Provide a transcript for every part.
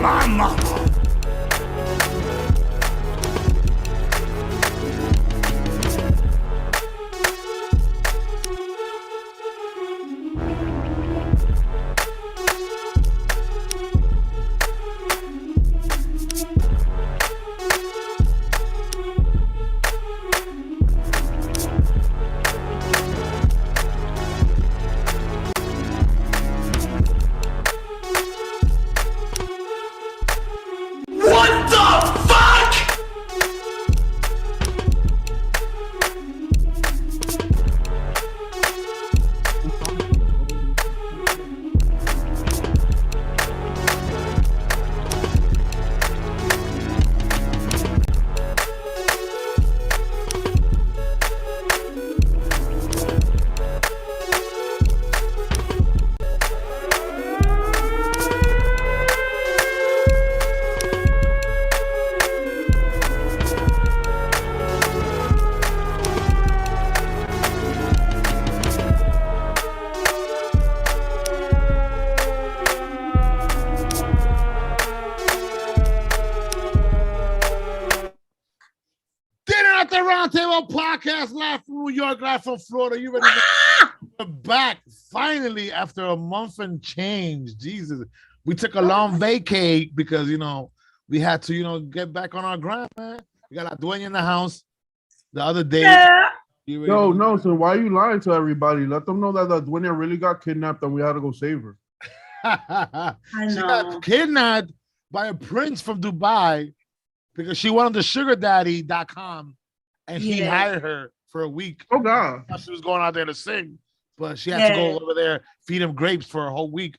My mama. Roundtable Podcast, live from New York, live from Florida. You ready? We're back finally after a month and change. Jesus, we took a long vacay because we had to get back on our grind, man. We got La Dueña in the house the other day. Yeah. No. So why are you lying to everybody? Let them know that La Dueña really got kidnapped and we had to go save her. She got kidnapped by a prince from Dubai because she went on the sugardaddy.com. And he hired her for a week. Oh, God. She was going out there to sing, but she had to go over there, feed him grapes for a whole week.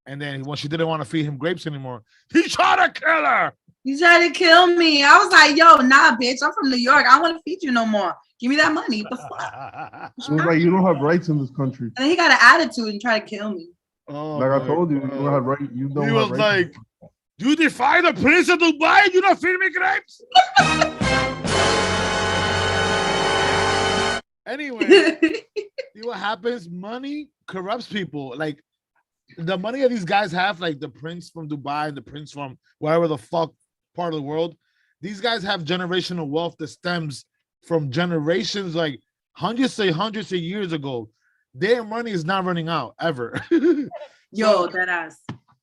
And then when she didn't want to feed him grapes anymore, he tried to kill her. He tried to kill me. I was like, yo, nah, bitch. I'm from New York. I don't want to feed you no more. Give me that money. What the fuck? She was like, you don't have rights in this country. And he got an attitude and tried to kill me. Oh, like I told you, you don't have rights. You don't. He was like, you defy the prince of Dubai? You don't feed me grapes? Anyway, see what happens? Money corrupts people. Like the money that these guys have, like the prince from Dubai and the prince from wherever the fuck part of the world, these guys have generational wealth that stems from generations, like hundreds of years ago. Their money is not running out ever. Yo, that ass.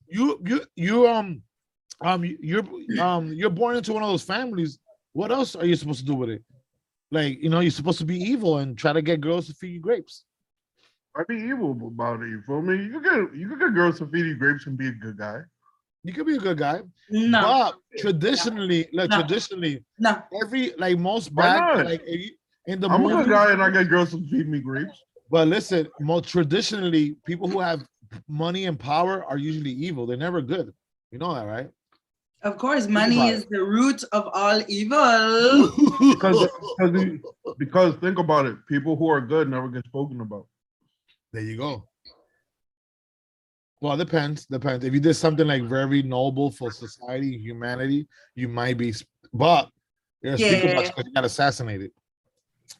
You're born into one of those families. What else are you supposed to do with it? Like, you're supposed to be evil and try to get girls to feed you grapes. I'd be evil about it. You feel me? You could get girls to feed you grapes and be a good guy. You could be a good guy. No. But traditionally, no. every most bad in the I'm movies, a good guy and I get girls to feed me grapes. But listen, most traditionally, people who have money and power are usually evil. They're never good. You know that, right? Of course, money is the root of all evil. because think about it, people who are good never get spoken about. There you go. Well, it depends. If you did something like very noble for society, humanity, you might be. But you're speaking about because you got assassinated.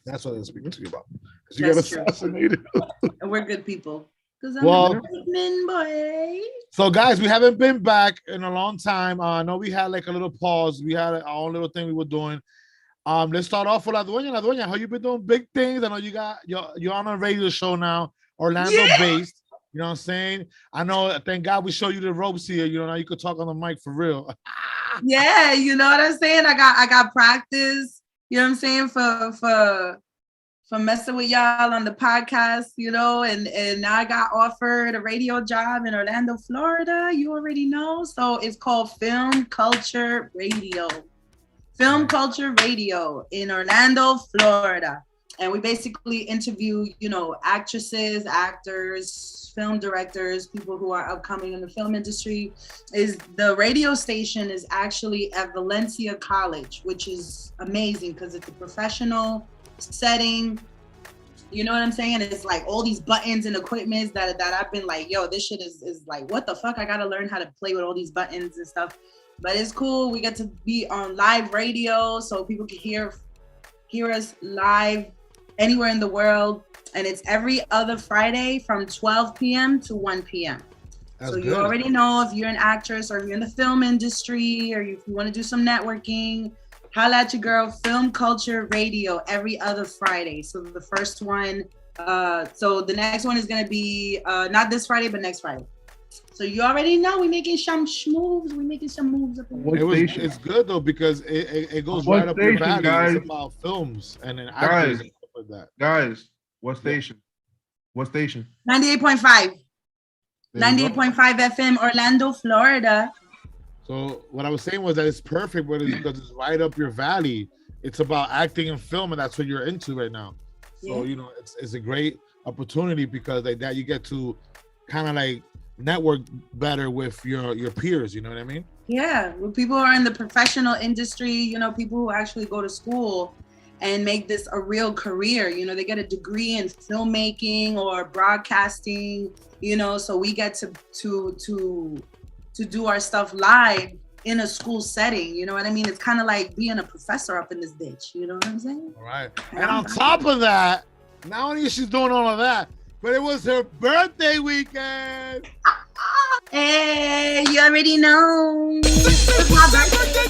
That's what they're speaking to you about. Because you got assassinated. And we're good people. Because I'm a Batman boy. So, guys, we haven't been back in a long time. I know we had like a little pause. We had our own little thing we were doing. Let's start off with La Dueña. La Dueña, how you been doing big things? I know you're on a radio show now, Orlando-based. You know what I'm saying? I know, thank God we show you the ropes here. Now you could talk on the mic for real. Yeah, you know what I'm saying? I got practice, you know what I'm saying, for messing with y'all on the podcast, and now I got offered a radio job in Orlando, Florida. You already know. So it's called Film Culture Radio. Film Culture Radio in Orlando, Florida. And we basically interview, actresses, actors, film directors, people who are upcoming in the film industry. The radio station is actually at Valencia College, which is amazing because it's a professional setting. You know what I'm saying? It's like all these buttons and equipment that I've been like, yo, this shit is like, what the fuck? I gotta learn how to play with all these buttons and stuff. But it's cool. We get to be on live radio so people can hear us live anywhere in the world. And it's every other Friday from 12 p.m. to 1 p.m. So you already know if you're an actress or if you're in the film industry or if you want to do some networking, holla at your girl. Film Culture Radio every other Friday. So the first one, so the next one is going to be not this Friday, but next Friday. So you already know we're making some moves. We're making some moves up in It's good though because it goes right up your valley. Guys? It's about films and then actors and stuff like that. Guys, what station? What station? 98.5. 98.5 FM, Orlando, Florida. So what I was saying was that it's perfect because it's right up your valley. It's about acting and film, and that's what you're into right now. So you know, it's a great opportunity because like that you get to kind of like network better with your peers. You know what I mean? Yeah, well, people who are in the professional industry, you know, people who actually go to school and make this a real career. You know, they get a degree in filmmaking or broadcasting. You know, so we get to do our stuff live in a school setting. You know what I mean? It's kind of like being a professor up in this bitch. You know what I'm saying? All right. And on top of that, not only is she doing all of that, but it was her birthday weekend. Hey, you already know. It's my birthday.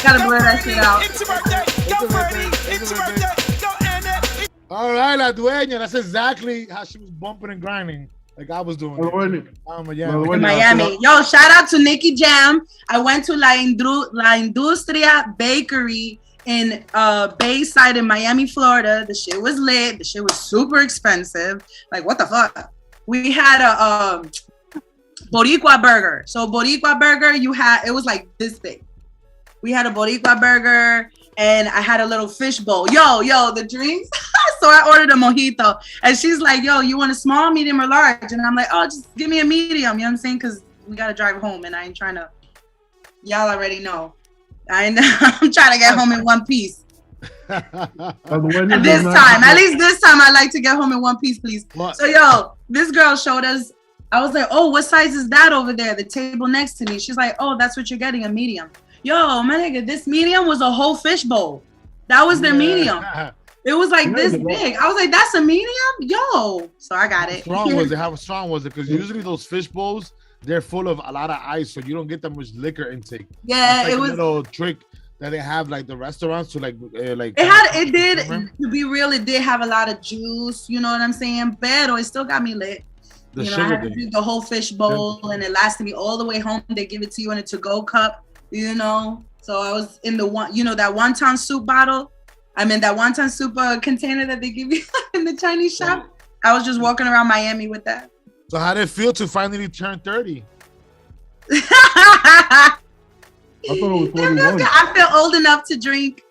Gotta blur that shit out. All right, La Dueña. That's exactly how she was bumping and grinding, like I was doing. In Miami. Yo, shout out to Nicky Jam. I went to La Industria Bakery in Bayside in Miami, Florida. The shit was lit. The shit was super expensive. Like, what the fuck? We had a Boricua burger. So Boricua burger, it was like this big. We had a Boricua burger and I had a little fish bowl. Yo, the drinks. So I ordered a mojito and she's like, yo, you want a small, medium, or large? And I'm like, oh, just give me a medium. You know what I'm saying? Because we got to drive home and I ain't trying to, y'all already know. I'm trying to get home in one piece. At least this time, I like to get home in one piece, please. What? So yo, this girl showed us. I was like, oh, what size is that over there? The table next to me. She's like, oh, that's what you're getting, a medium. Yo, my nigga, this medium was a whole fish bowl. That was their medium. It was like this big. I was like, that's a medium? Yo. So I got it. How strong was it? Because usually those fish bowls, they're full of a lot of ice, so you don't get that much liquor intake. Yeah, like it was a little trick that they have, like the restaurants to it did, to be real, it did have a lot of juice, you know what I'm saying? But it still got me lit. I had to drink the whole fish bowl and it lasted me all the way home. They give it to you in a to-go cup, you know? So I was in the that wonton soup bottle. I'm in that wonton soup container that they give you in the Chinese shop. I was just walking around Miami with that. So how did it feel to finally turn 30? I thought it was 41. I feel old enough to drink.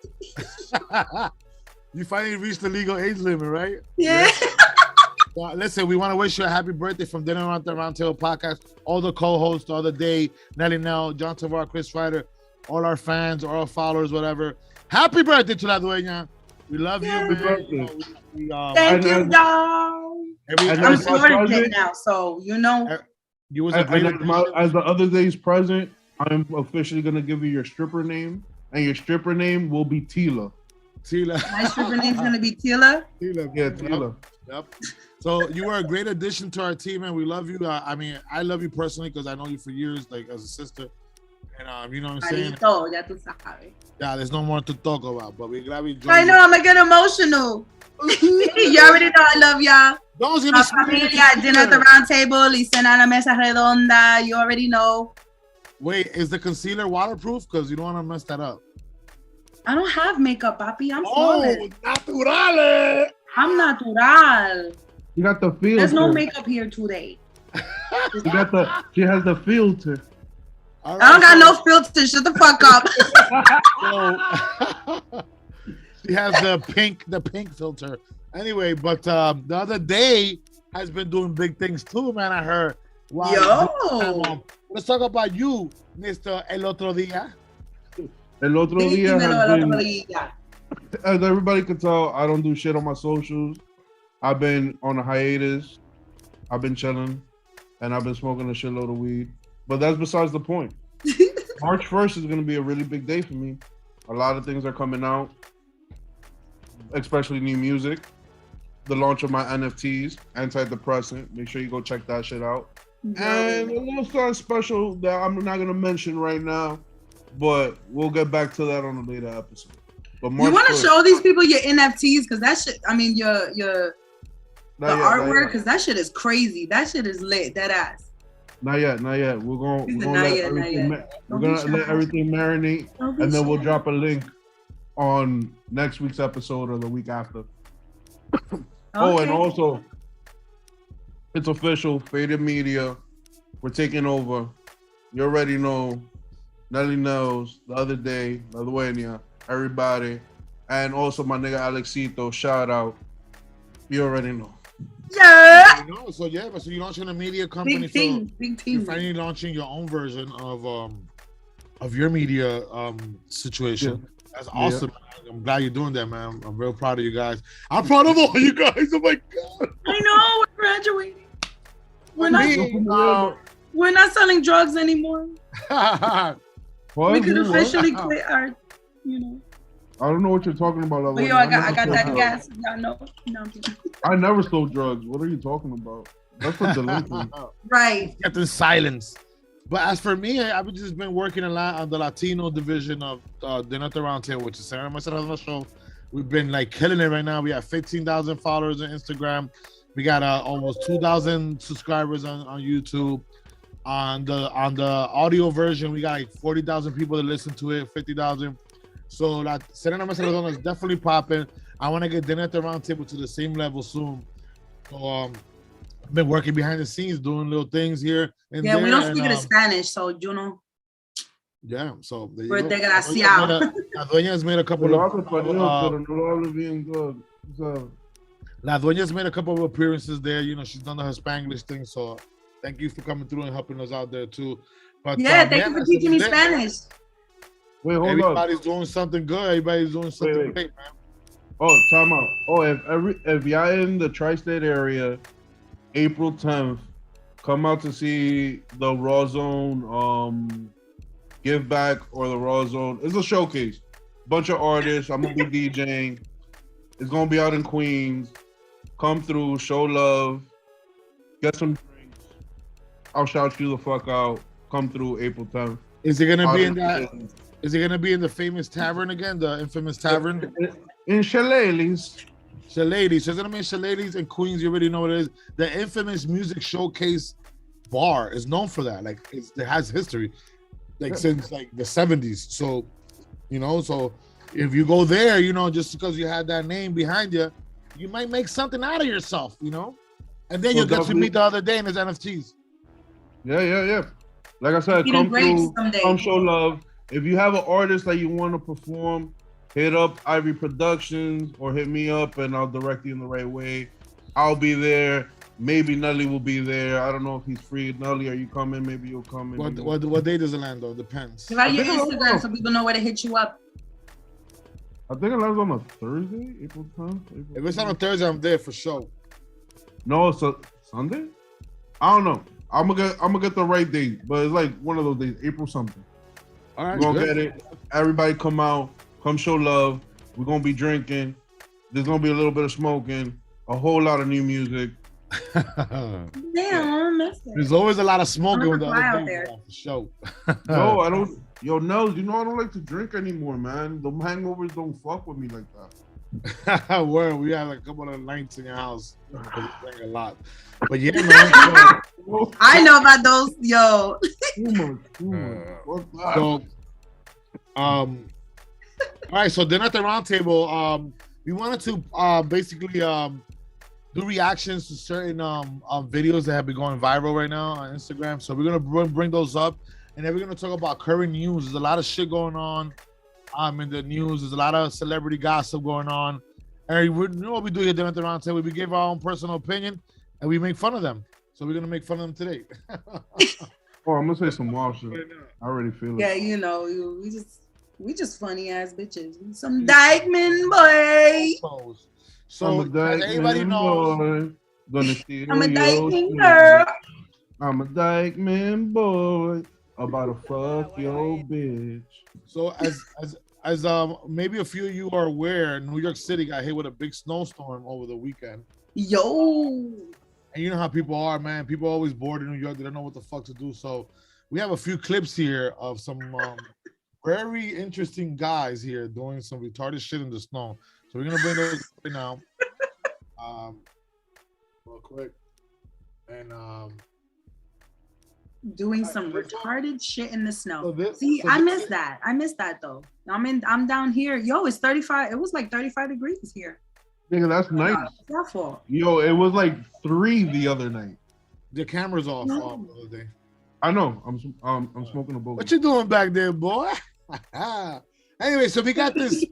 You finally reached the legal age limit, right? Yeah. Well, listen, we want to wish you a happy birthday from Dinner Around the Round Table podcast. All the co-hosts, all the day, Nelly Nell, John Tavar, Chris Ryder, all our fans, all our followers, whatever. Happy birthday to La Dueña. We love you, man. Thank you, dog. I'm Florida now, so you know. You was a great as the other day's present, I'm officially gonna give you your stripper name, and your stripper name will be Tila. My stripper name's gonna be Tila. Yeah, Tila. Yep. So you were a great addition to our team, and we love you. I mean, I love you personally because I know you for years, like as a sister. And you know what I'm saying? Yeah, there's no more to talk about, but we're glad we joined. I know, I'm gonna get emotional. You already know I love y'all. My familia, dinner at the round table, y cena a la mesa redonda. You already know. Wait, is the concealer waterproof? Because you don't want to mess that up. I don't have makeup, papi. I'm flawless. Natural. I'm natural. You got the filter. There's no makeup here today. She has the filter. Right, I don't got no filter. Shut the fuck up. She has the pink filter. Anyway, but the other day has been doing big things too, man. I heard. Wow. Yo. Let's talk about you, Mr. El Otro Día. El Otro Día. As everybody can tell, I don't do shit on my socials. I've been on a hiatus. I've been chilling. and I've been smoking a shitload of weed. But that's besides the point. March 1st is going to be a really big day for me. A lot of things are coming out, especially new music. The launch of my NFTs, antidepressant. Make sure you go check that shit out. And a little something special that I'm not going to mention right now, but we'll get back to that on a later episode. But you want to show these people your NFTs because that shit, I mean, your artwork, because that shit is crazy. That shit is lit, that ass. Not yet. We're gonna let everything marinate, and then we'll drop a link on next week's episode or the week after. Okay. Oh, and also, it's official. Faded Media, we're taking over. You already know. Nelly knows. The other day, Ladueña, everybody, and also my nigga Alexito. Shout out. You already know. Yeah. So you're launching a media company. Big team. You're finally launching your own version of your media situation. Yeah. That's awesome. Yeah. I'm glad you're doing that, man. I'm real proud of you guys. I'm proud of all you guys. Oh my god. I know. We're graduating. We're not selling drugs anymore. We could officially quit our, I don't know what you're talking about. But I got that gas. Y'all know. No, I never sold drugs. What are you talking about? That's for delinquent. Right. Kept in silence. But as for me, I've just been working a lot on the Latino division of Dinner at the Round Table, which is Sarah and myself on the show. We've been like killing it right now. We have 15,000 followers on Instagram. We got almost 2,000 subscribers on YouTube. On the audio version, we got like 40,000 people that listen to it, 50,000. So that Serena Macedonia is definitely popping. I want to get Dinner at the Round Table to the same level soon. So I've been working behind the scenes, doing little things here and there. Yeah, we don't speak it in Spanish, so Yeah, so there you go. La Dueña has made a couple of La Dueña's made a couple of appearances there. She's done her Spanglish thing, so thank you for coming through and helping us out there too. But thank you for teaching me Spanish. Wait, hold Everybody's doing something good. Everybody's doing something great, man. Oh, time out. Oh, if y'all in the tri-state area, April 10th, come out to see the Raw Zone Give Back or the Raw Zone. It's a showcase. Bunch of artists. I'm gonna be DJing. It's gonna be out in Queens. Come through, show love, get some drinks. I'll shout you the fuck out. Come through April 10th. Is it gonna be in that? Is it gonna be in the famous tavern again? The infamous tavern? In Shillelagh's. Shillelagh's. So it's gonna be in Shillelagh's in Queens. You already know what it is. The infamous music showcase bar is known for that. Like it has history, since like the 70s. So, so if you go there, just because you had that name behind you, you might make something out of yourself, and then you'll get to meet the other day in his NFTs. Yeah. Like I said, come through, come show love. If you have an artist that you want to perform, hit up Ivy Productions or hit me up and I'll direct you in the right way. I'll be there. Maybe Nelly will be there. I don't know if he's free. Nelly, are you coming? Maybe you'll come. What day does it land though? Depends. Give out your Instagram so people know where to hit you up. I think it lands on a Thursday, April 10th. If it's on a Thursday, I'm there for sure. No, it's a Sunday? I don't know. I'm gonna get the right date, but it's like one of those days, April something. All right, we're gonna get it. Everybody come out, come show love. We're gonna be drinking. There's gonna be a little bit of smoking, a whole lot of new music. Damn, there's always a lot of smoking with the other there for sure. No, I don't. Yo, Nels, I don't like to drink anymore, man. The hangovers don't fuck with me like that. Word, we have a couple of nights in your house. We drink a lot, but yeah, man. I know about those, yo. Too much. So, all right. So then at the round table, we wanted to basically do reactions to certain videos that have been going viral right now on Instagram. So we're gonna bring those up, and then we're gonna talk about current news. There's a lot of shit going on in the news. There's a lot of celebrity gossip going on, and what we do here at the round table. We give our own personal opinion, and we make fun of them. So we're gonna make fun of them today. Oh, I'm gonna say some wild shit. I already feel it. Yeah, we just funny ass bitches. We some Dykeman boy. So as everybody knows, I'm a Dykeman girl. I'm a Dykeman boy. About to fuck your bitch. So as maybe a few of you are aware, New York City got hit with a big snowstorm over the weekend. Yo. And you know how people are, man. People are always bored in New York. They don't know what the fuck to do. So we have a few clips here of some very interesting guys here doing some retarded shit in the snow. So we're gonna bring those right now. Real quick. And doing some retarded shit in the snow. So I missed that. I missed that though. I'm down here. Yo, it's 35. It was like 35 degrees here. Nigga, that's nice. That's fault. Yo, it was like 3 the other night. The camera's off the other day. I know. I'm smoking a bowl. What you doing back there, boy? Anyway, so we got this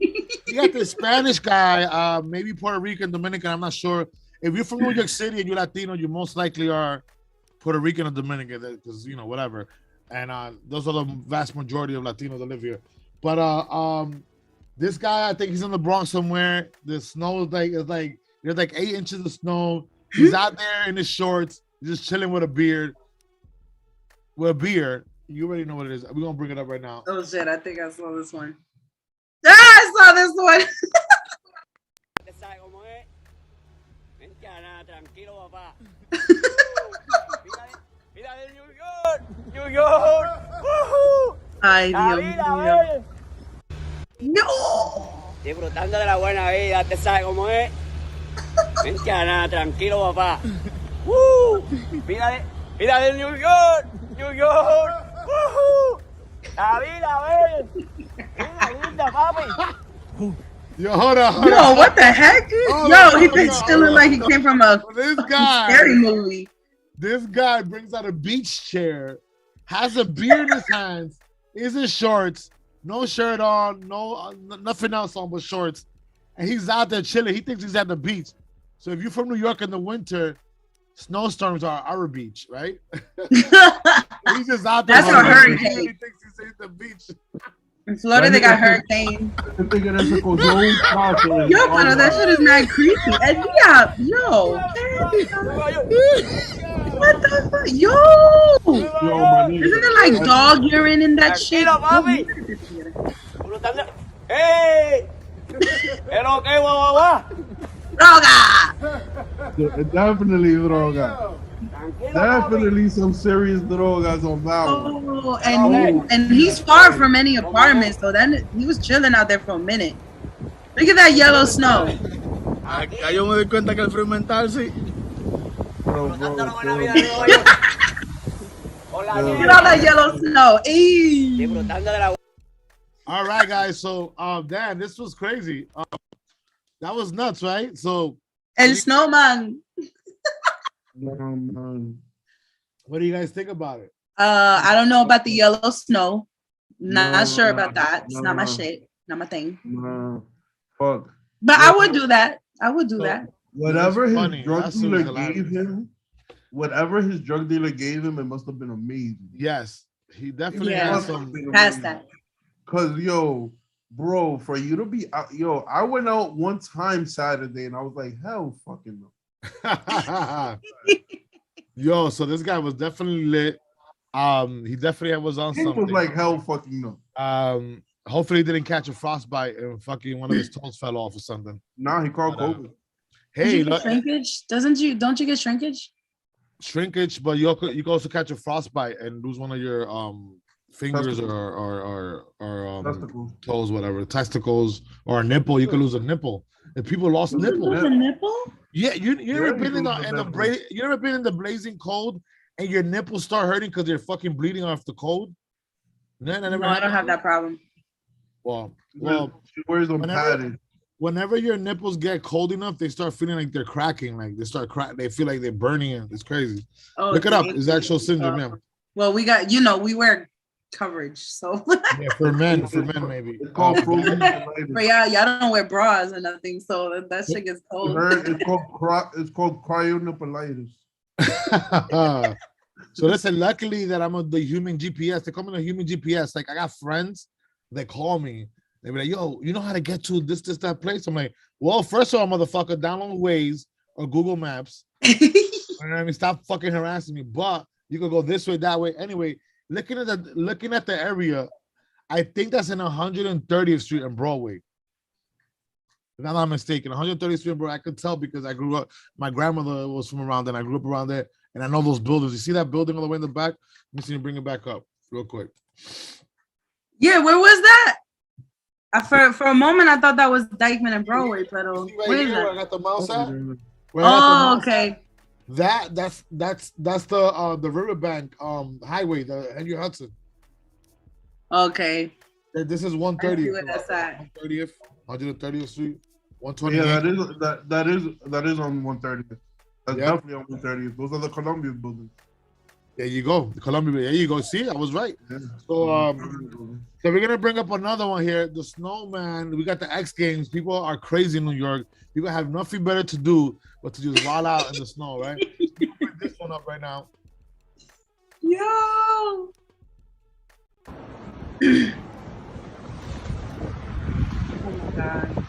Spanish guy, maybe Puerto Rican, Dominican. I'm not sure. If you're from New York City and you're Latino, you most likely are Puerto Rican or Dominican, because whatever. And those are the vast majority of Latinos that live here. But this guy, I think he's in the Bronx somewhere. The snow is there's like 8 inches of snow. He's out there in his shorts, just chilling with a beard. You already know what it is. We're gonna bring it up right now. Oh shit, I think I saw this one. I saw this one. New York. Ay, Dios mío. No. Disfrutando de la buena vida, ¿te sabes cómo es? Vente a nada, tranquilo, papá. Mira de New York. La vida, vida linda, papi. Yo, hold on. Yo, what the heck? Yo, he still look like he came from a scary movie. This guy brings out a beach chair, has a beer in his hands, is in shorts, no shirt on, nothing else on but shorts, and he's out there chilling. He thinks he's at the beach. So if you're from New York in the winter, snowstorms are our beach, right? He's just out there. That's a hurricane. He thinks he's at the beach. In Florida, they got hurricane. Yo, but that shit is not creepy. And yeah, yo. What the fuck? Yo! Isn't it like dog urine in that shit? Hey! Pero qué guagua. Droga! Definitely droga. Definitely some serious drogas on that one. And he's far from any apartment, so then he was chilling out there for a minute. Look at that yellow snow. Acá yo me doy cuenta que el frío mental, sí. Bro. Look at all that yellow snow. Hey. All right, guys. So, damn, this was crazy. That was nuts, right? So, El Snowman. What do you guys think about it? I don't know about the yellow snow. Not sure about that. It's not my shit. Not my thing. Fuck. But I would do that. Whatever his drug dealer gave him, it must have been amazing. Yes, he definitely has some. Past that. Cause bro, for you to be out, I went out one time Saturday and I was like, hell fucking no. Yo, so this guy was definitely lit. He definitely was on something. It was like hell fucking no. Hopefully he didn't catch a frostbite and fucking one of his toes fell off or something. Nah, he caught COVID. Hey, shrinkage? Don't you get shrinkage? Shrinkage, but you can also catch a frostbite and lose one of your fingers or toes, whatever, testicles, or a nipple. You could lose a nipple. If people lost nipples. Lose a nipple? Yeah, you ever been you ever been in the blazing cold and your nipples start hurting because they're fucking bleeding off the cold? No, I don't have that problem. Well, she wears them padded. Whenever your nipples get cold enough, they start feeling like they're cracking, like they feel like they're burning. It's crazy. Oh, look it up. It's actual syndrome. Yeah. Well, we got we wear coverage, so yeah, for men maybe. It's called but y'all don't wear bras or nothing, so that shit gets cold. It's called cryonippleitis. So listen, luckily that I'm the human GPS. They call me the human GPS. Like I got friends that call me. They be like, yo, you know how to get to that place? I'm like, well, first of all, motherfucker, download Waze or Google Maps. And I mean, stop fucking harassing me. But You could go this way, that way. Anyway, looking at the area, I think that's in 130th Street and Broadway. If I'm not mistaken, 130th Street and Broadway. I could tell because I grew up. My grandmother was from around there, and I grew up around there, and I know those buildings. You see that building all the way in the back? Let me see you bring it back up real quick. Yeah, where was that? For a moment, I thought that was Dykeman and Broadway, but where is that? I got the mouse at. Oh, okay. That's the Riverbank highway, the Henry Hudson. Okay. This is 130th. Where that's at. 130th Street, 120th. Yeah, that is on 130th. That's definitely on 130th. Those are the Columbia buildings. There you go, the Columbia. There you go. See, I was right. Yeah. So we're gonna bring up another one here. The Snowman. We got the X Games. People are crazy in New York. People have nothing better to do but to just wild out in the snow, right? Bring this one up right now. Yo. Oh my God.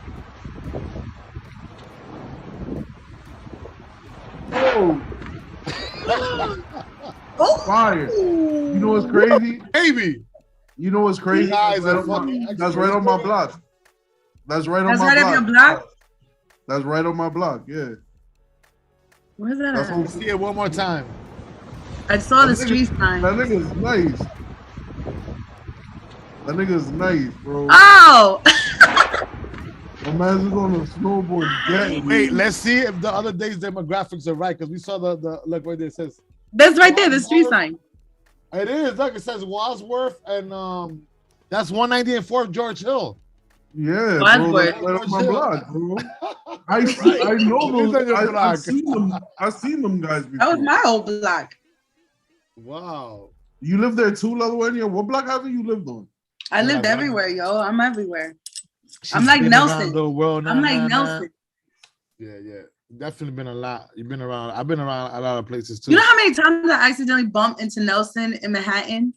Oh, fire! You know what's crazy? Baby. You know what's crazy? That's right on my block. That's right on my block. That's right on your block? That's right on my block, yeah. Where's that at? Let's see it one more time. I saw the street sign. That nigga's nice. That nigga's nice, bro. Oh! My man's on a snowboard. Wait, let's see if the other day's demographics are right, because we saw the look right there. It says that's right there, the street sign. It is. Look, it says Wadsworth, and that's 190 and 4th George Hill. Yeah, Wadsworth. Bro, right on my block, bro. I know those. I seen them guys before. That was my old block. Wow. You live there too, Laduenia? What block haven't you lived on? I lived everywhere, yo. I'm everywhere. I'm like Nelson. The world I'm like Nelson. Yeah. Definitely been a lot. You've been around. I've been around a lot of places too. You know how many times I accidentally bumped into Nelson in Manhattan?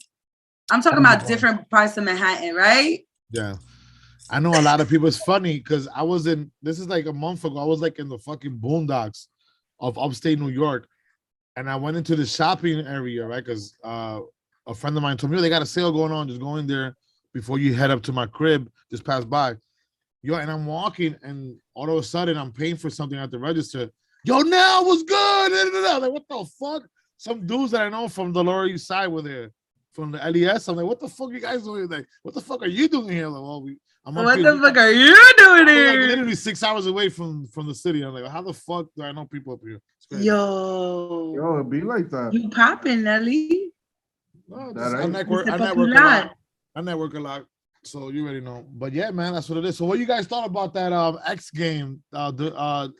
I'm talking about different parts of Manhattan, right? Yeah. I know a lot of people. It's funny because this is like a month ago, I was like in the fucking boondocks of upstate New York. And I went into the shopping area, right? Because a friend of mine told me, they got a sale going on. Just go in there before you head up to my crib. Just pass by. Yo, and I'm walking, and all of a sudden, I'm paying for something at the register. Yo, now what's good? I'm like, what the fuck? Some dudes that I know from the Lower East Side were there, from the LES. I'm like, what the fuck you guys doing? Like, what the fuck are you doing here? Like, well, what the fuck are you doing here? Like, literally 6 hours away from the city. I'm like, how the fuck do I know people up here? Yo, it be like that. You popping, Nelly? No, I network a lot. I network a lot. So you already know. But yeah, man, that's what it is. So what you guys thought about that X game? Washington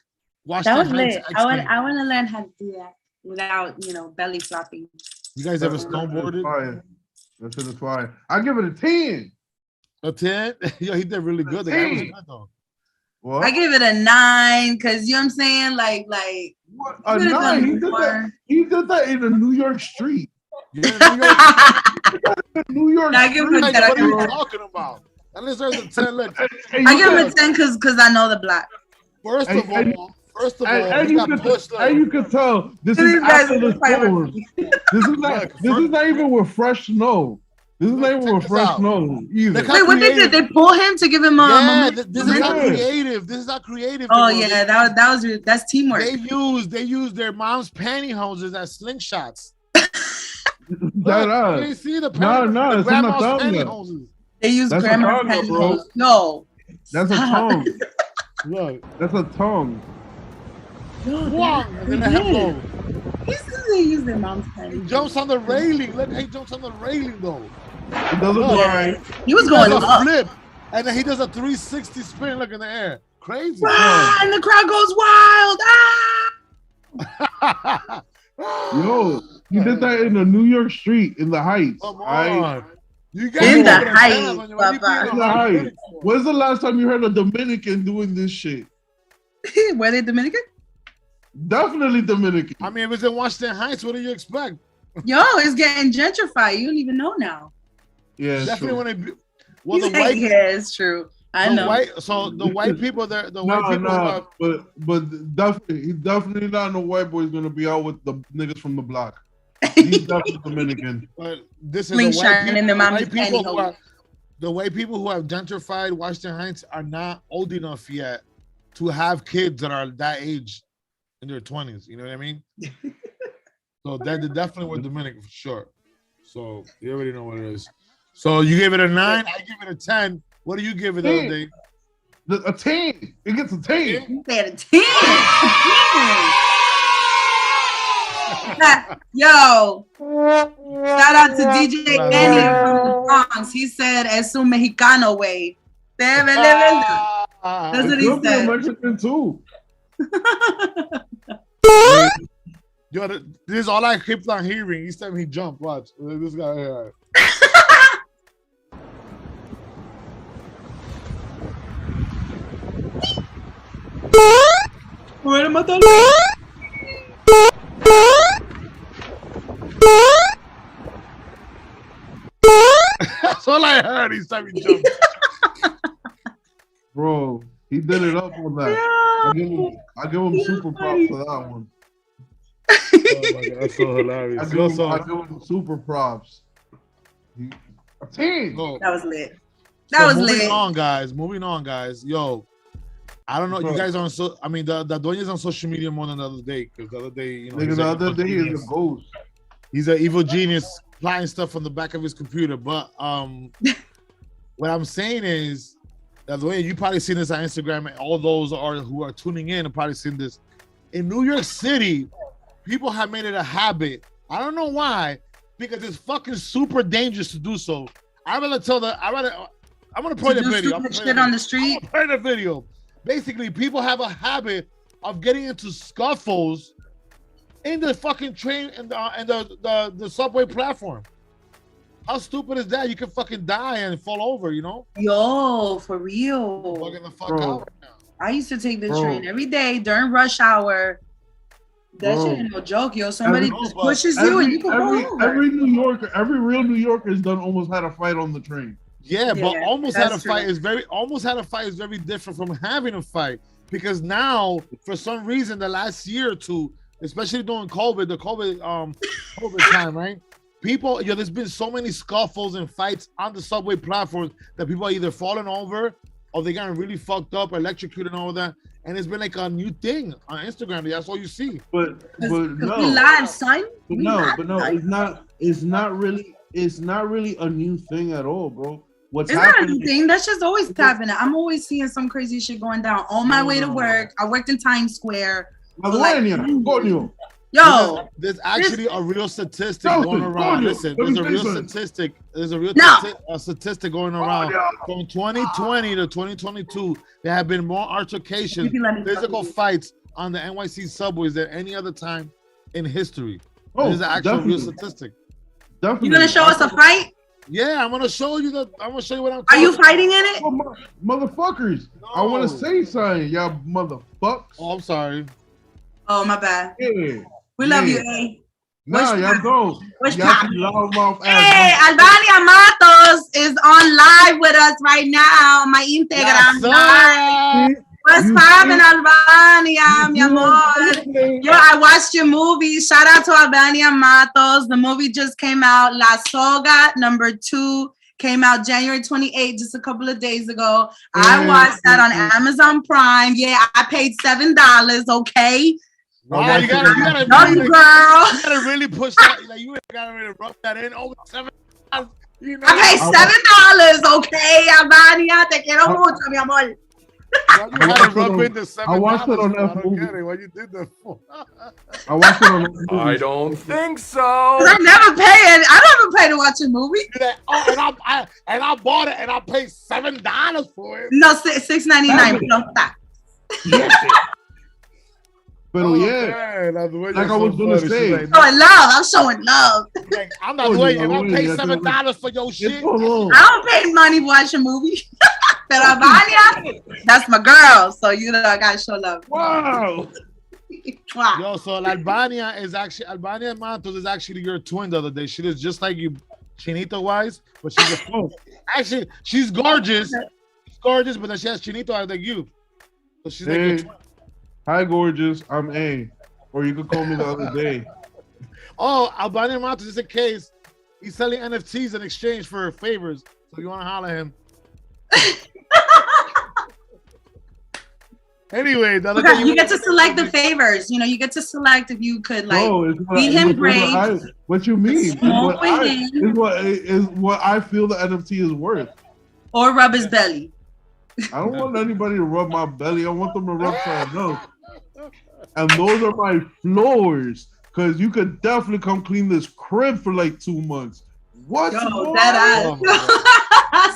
that was lit. I want to learn how to do that without, belly flopping. You guys ever snowboarded? That shit is fire. I give it a 10. A 10? Yo, he did really good. The guy was good though. What? I give it a 9 because you know what I'm saying? Like what? A 9? He did that in a New York street. Yeah, New York. I give him a 10. What are you talking about? That deserves a 10. Look, I give him a 10 because I know the block. First of all, you can tell this is after the storm. This is not even with fresh snow. This is not even with fresh snow either. Wait, what they did? They pull him to give him this is not creative. This is not creative. Oh yeah, that's teamwork. They use their mom's pantyhoses as slingshots. You see the grandma's pantyhoses. They use grandma's pantyhoses. No, that's a tongue. Look, that's a tongue. Wow. And then they have they use their mom's pantyhose. He jumps on the railing. Look, he jumps on the railing though. It doesn't go right. He was going up. Flip, and then he does a 360 spin, look in the air. Crazy. And the crowd goes wild. Yo, he did that in the New York street in the Heights. Come on. You got in the Heights. When's the last time you heard a Dominican doing this shit? Were they Dominican? Definitely Dominican. I mean, if it's in Washington Heights, what do you expect? Yo, it's getting gentrified. You don't even know now. Yeah, definitely when they. Well, the white. Yeah, it's true. I know. So the white people there, but definitely not no white boy's gonna be out with the niggas from the block. He's definitely Dominican. But this is the white people who have gentrified Washington Heights are not old enough yet to have kids that are that age in their 20s. You know what I mean? So they definitely were Dominican for sure. So you already know what it is. So you gave it a 9. I give it a 10. What do you give it the other day? A 10. It gets a 10. You said a 10. Yo, shout out to DJ Benny from the Bronx. He said, "Es un mexicano way." That's what he said. Mexican too. Yo, this is all I kept on hearing. Each time he jumped, watch this guy here. That's all I heard each time he jumped. Bro, he did it up on that. I give him super props for that one. Oh my God, that's so hilarious. I give him super props. That was lit. Moving on, guys. Yo, I don't know. You guys are on the Dueña's on social media more than the other day because the other day, you know, the other day is a ghost. He's an evil genius flying stuff from the back of his computer. But what I'm saying is that the way you probably seen this on Instagram, and all those who are tuning in have probably seen this. In New York City, people have made it a habit. I don't know why, because it's fucking super dangerous to do so. I'm gonna play the video. I'm shit on the street. I'm gonna play the video. Basically, people have a habit of getting into scuffles in the fucking train and the subway platform. How stupid is that? You can fucking die and fall over, you know? Yo, for real. Fucking the fuck out right now. I used to take the train every day during rush hour. That shit ain't no joke, yo. Somebody just pushes you and you can fall over. Every real New Yorker has almost had a fight on the train. Yeah, but almost had a fight is very different from having a fight, because now for some reason the last year or two, especially during COVID, the COVID time, right? People, there's been so many scuffles and fights on the subway platforms that people are either falling over or they got really fucked up, electrocuted and all that. And it's been like a new thing on Instagram. That's all you see. But no, we live, son. It's not really a new thing at all, bro. It's not a new thing. That's just always happening. I'm always seeing some crazy shit going down on my way to work. I worked in Times Square. Yo, there's actually a real statistic going around. Listen, there's a real statistic. There's a real statistic going around. From 2020 to 2022, there have been more altercations, physical fights on the NYC subways than any other time in history. This is an actual real statistic. Definitely. You gonna show us a fight? Yeah, I'm gonna show you what I'm talking. Are you fighting in it? Oh, motherfuckers! No. I want to say something, y'all motherfuckers. Oh, I'm sorry. Oh, my bad. Yeah. We love you, A. Nah, y'all don't. Hey, Albania Matos is on live with us right now on my Instagram. What's poppin', Albania, mi amor? Yo, I watched your movie. Shout out to Albania Matos. The movie just came out. La Solga, #2, came out January 28th, just a couple of days ago. I watched that on Amazon Prime. Yeah, I paid $7, okay? Wow, you gotta really push that. Like, you gotta really rub that in. Over $7. You know? I paid $7, okay, Albania. Te quiero mucho, mi amor. I watched it on that movie. What you did that for? I watched it on that movie. I don't think so. I never pay to watch a movie. And I bought it and I paid $7 for it. No, $6.99. No, stop. But like I was gonna say, showing love. I'm showing love. Like, I'm not doing it. I pay $7 for your shit. I don't pay money to watch a movie. But Albania, that's my girl. So I gotta show love. Wow. Yo, so Albania Matos is actually your twin the other day. She is just like you, Chinito wise, but she's a twin. Actually, she's gorgeous. She's gorgeous, but then she has Chinito eyes like you. So she's like your twin. Hi, gorgeous. I'm A. Or you could call me the other day. Oh, Albania Matos, just in case, he's selling NFTs in exchange for favors. So you want to holler at him. Anyway, the other you get to select the favors. You know, you get to select if you could feed him grapes. What you mean? Is what I feel the NFT is worth. Or rub his belly. I don't want anybody to rub my belly. I want them to rub something else. And those are my floors. Because you could definitely come clean this crib for like 2 months. What? Yo, that's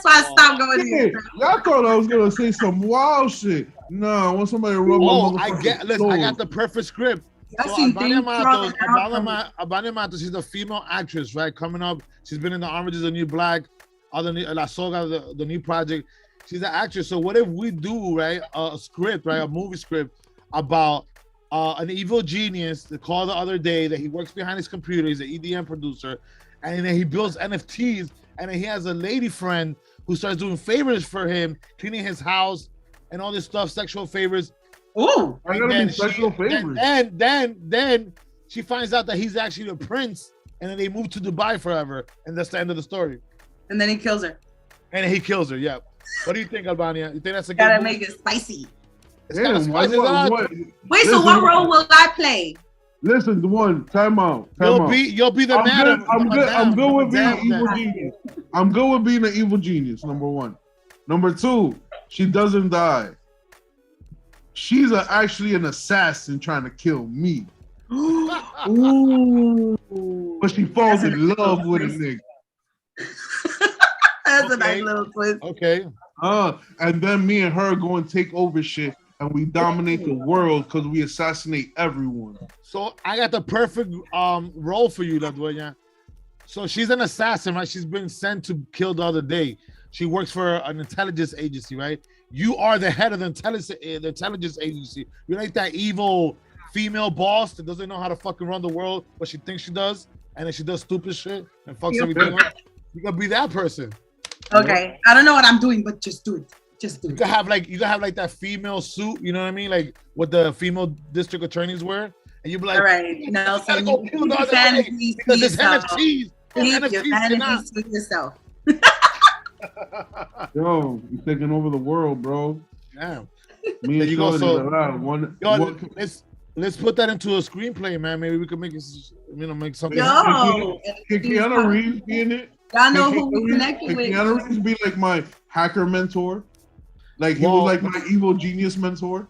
why I stopped going in. Y'all thought I was going to say some wild shit. No, I want somebody to rub my motherfucking listen, I got the perfect script. So Albania Matos, she's a female actress, right? Coming up. She's been in The Orange is the New Black, La Solga, the new project. She's an actress. So what if we do, right, a script, right, a movie script about an evil genius that called the other day that he works behind his computer. He's an EDM producer. And then he builds NFTs. And then he has a lady friend who starts doing favors for him, cleaning his house and all this stuff, sexual favors. Oh, I gotta be sexual favors. Then she finds out that he's actually a prince. And then they move to Dubai forever. And that's the end of the story. And then he kills her. And he kills her, yeah. What do you think, Albania? You think that's a good Gotta movie? make it spicy. It's kind of spicy. Wait, so what role will I play? Listen, the one, time out. You'll be the madam. I'm good with being an evil genius. I'm good with being an evil genius, number one. Number two, she doesn't die. She's actually an assassin trying to kill me. Ooh. But she falls in love with a nigga. That's a nice little twist. Okay. And then me and her go and take over shit, and we dominate the world because we assassinate everyone. So I got the perfect role for you, La Dueña. So she's an assassin, right? She's been sent to kill the other day. She works for an intelligence agency, right? You are the head of the intelligence agency. You're like that evil female boss that doesn't know how to fucking run the world, but she thinks she does, and then she does stupid shit and fucks everything up. You gotta be that person. Okay, I don't know what I'm doing, but just do it. Just do it. You can have like that female suit, you know what I mean? Like what the female district attorneys wear, and you be like, all right, Nelson, you keep your fantasies to yourself. Yo, you're taking over the world, bro. Damn. Me and you go. So, let's put that into a screenplay, man. Maybe we could make it, make something. Yo, can Keanu Reeves be in it? Y'all know who we connected with. Keanu Reeves be like my hacker mentor? Like he was like my evil genius mentor?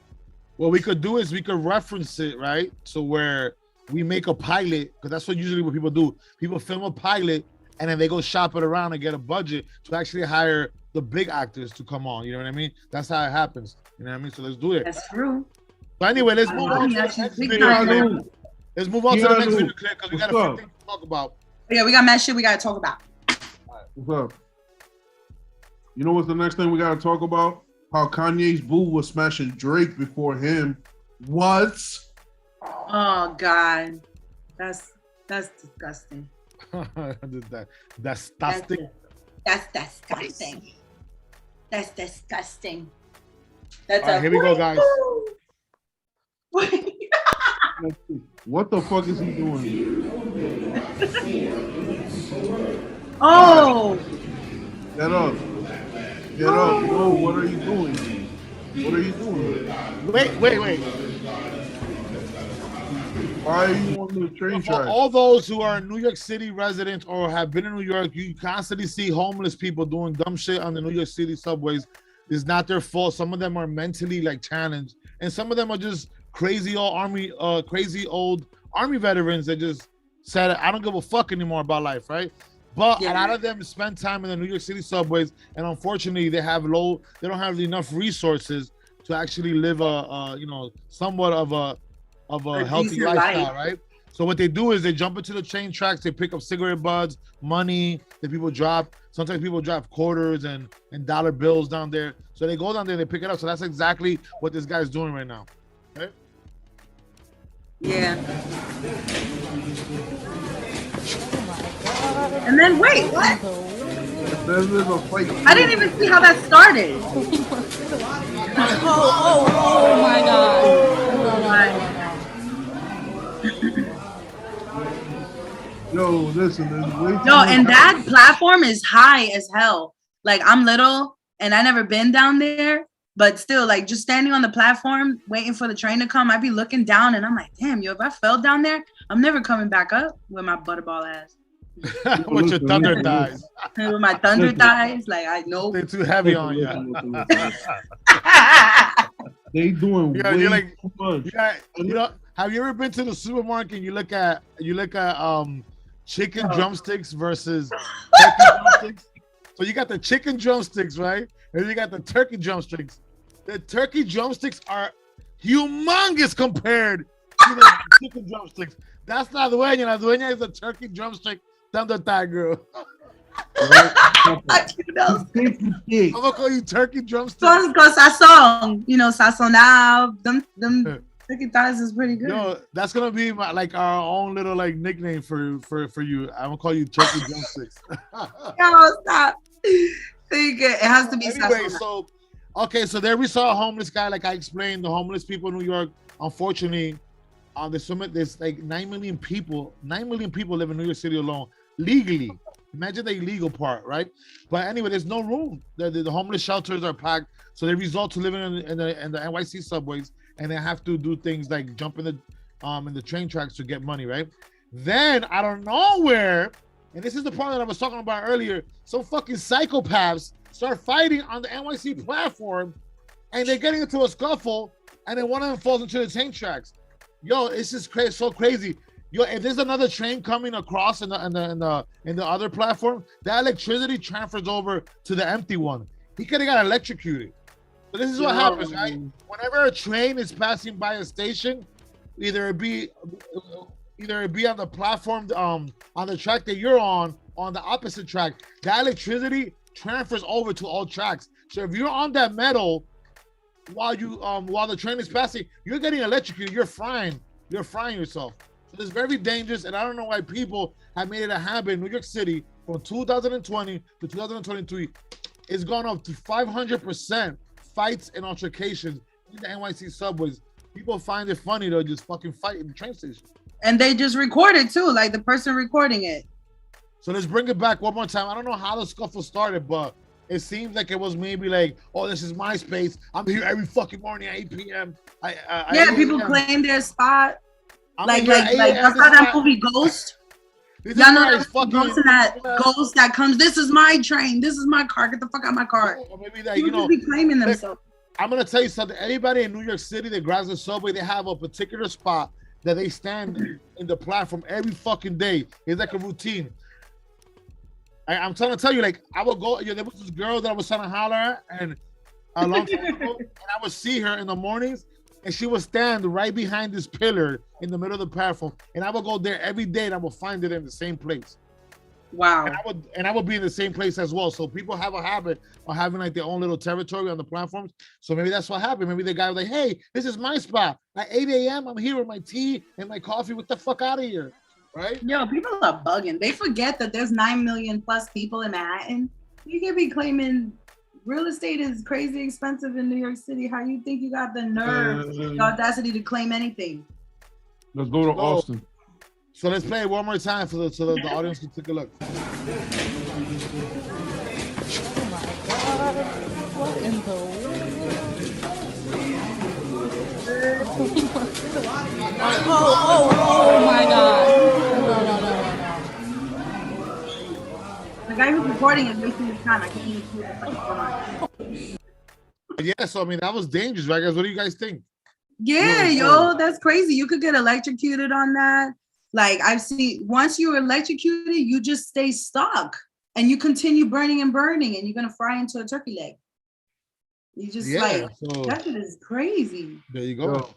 What we could do is we could reference it, right? So where we make a pilot, because that's what usually what people do. People film a pilot and then they go shop it around and get a budget to actually hire the big actors to come on. You know what I mean? That's how it happens. You know what I mean? So let's do it. That's true. But anyway, let's move on to the next video. Let's move on to the next video because we got a few things to talk about. Yeah, we got mad shit we got to talk about. What's up? You know what's the next thing we got to talk about? How Kanye's boo was smashing Drake before him. What? Oh God, that's disgusting. That's disgusting. That's disgusting. That's disgusting. That's all right, here we go, guys. What the fuck is he doing? Oh! Get up. Get up. Whoa, what are you doing? What are you doing? Wait. Why are you on the train track? All those who are New York City residents or have been in New York, you constantly see homeless people doing dumb shit on the New York City subways. It's not their fault. Some of them are mentally challenged, and some of them are just crazy old army veterans that just said, I don't give a fuck anymore about life, right? But a lot of them spend time in the New York City subways, and unfortunately, they don't have enough resources to actually live somewhat of a healthy lifestyle, right? So what they do is they jump into the train tracks, they pick up cigarette butts, money that people drop. Sometimes people drop quarters and dollar bills down there. So they go down there, they pick it up. So that's exactly what this guy's doing right now. Okay? Yeah. And then wait, what? I didn't even see how that started. Oh my God. Yo, listen. No, and that platform is high as hell. Like I'm little and I never been down there, but still, like just standing on the platform waiting for the train to come, I'd be looking down and I'm like, damn, yo, if I fell down there, I'm never coming back up with my butterball ass. With your thunder thighs. With my thunder thighs, like I know they're too heavy on you. They doing way too much. You know, have you ever been to the supermarket and you look at chicken drumsticks versus turkey drumsticks? So you got the chicken drumsticks, right? And you got the turkey drumsticks. The turkey drumsticks are humongous compared to the chicken drumsticks. That's not the dueña. La dueña is a turkey drumstick thunder thigh girl. I'm gonna call you turkey drumsticks. Because sazon, you know, sazonado. Them turkey thighs is pretty good. Yo, that's gonna be my our own little nickname for you. I'm gonna call you turkey drumsticks. Yo, stop. It has to be anyway. sazonado. So there we saw a homeless guy. Like I explained, the homeless people in New York, unfortunately, there's like 9 million people. 9 million people live in New York City alone legally. Imagine the illegal part, right? But anyway, there's no room. The homeless shelters are packed, so they resort to living in the NYC subways, and they have to do things like jump in the train tracks to get money, right? Then out of nowhere, and this is the part that I was talking about earlier, some fucking psychopaths start fighting on the NYC platform, and they're getting into a scuffle, and then one of them falls into the train tracks. Yo, it's just so crazy. Yo, if there's another train coming across in the other platform, that electricity transfers over to the empty one. He could have got electrocuted. So this is what happens, right? Whenever a train is passing by a station, either it be on the platform, on the track that you're on the opposite track, that electricity transfers over to all tracks. So if you're on that metal while the train is passing, you're getting electrocuted. You're frying yourself. So it's very dangerous, and I don't know why people have made it a habit in New York City from 2020 to 2023. It's gone up to 500% fights and altercations in the NYC subways. People find it funny to just fucking fight in the train station. And they just record it too, like the person recording it. So let's bring it back one more time. I don't know how the scuffle started, but it seems like it was maybe like, oh, this is my space. I'm here every fucking morning at 8 p.m. People claim their spot. Like that's how that movie Ghost. Y'all know that Ghost and that Ghost that comes. This is my train. This is my car. Get the fuck out of my car. Or maybe that people be claiming themselves. I'm gonna tell you something. Anybody in New York City that grabs the subway, they have a particular spot that they stand in the platform every fucking day. It's like a routine. I'm trying to tell you, like I would go. There was this girl that I was trying to holler at, and a long time ago, and I would see her in the mornings. And she would stand right behind this pillar in the middle of the platform, and I would go there every day, and I would find it in the same place. Wow! And I would be in the same place as well. So people have a habit of having like their own little territory on the platforms. So maybe that's what happened. Maybe the guy was like, "Hey, this is my spot. At 8 a.m., I'm here with my tea and my coffee. Get the fuck out of here!" Right? Yo, people are bugging. They forget that there's 9 million plus people in Manhattan. You can't be claiming. Real estate is crazy expensive in New York City. How you think you got the nerve, the audacity to claim anything? Let's go to Austin. So let's play it one more time so the audience can take a look. Oh my God. What in the world? Oh my God. No. The guy who's recording is wasting his time. I can't even see what's going on. Yeah, so I mean that was dangerous, right, guys? What do you guys think? Yeah, yo, that's crazy. You could get electrocuted on that. Like I've seen, once you're electrocuted, you just stay stuck and you continue burning and burning, and you're gonna fry into a turkey leg. You just that shit is crazy. There you go. Yo.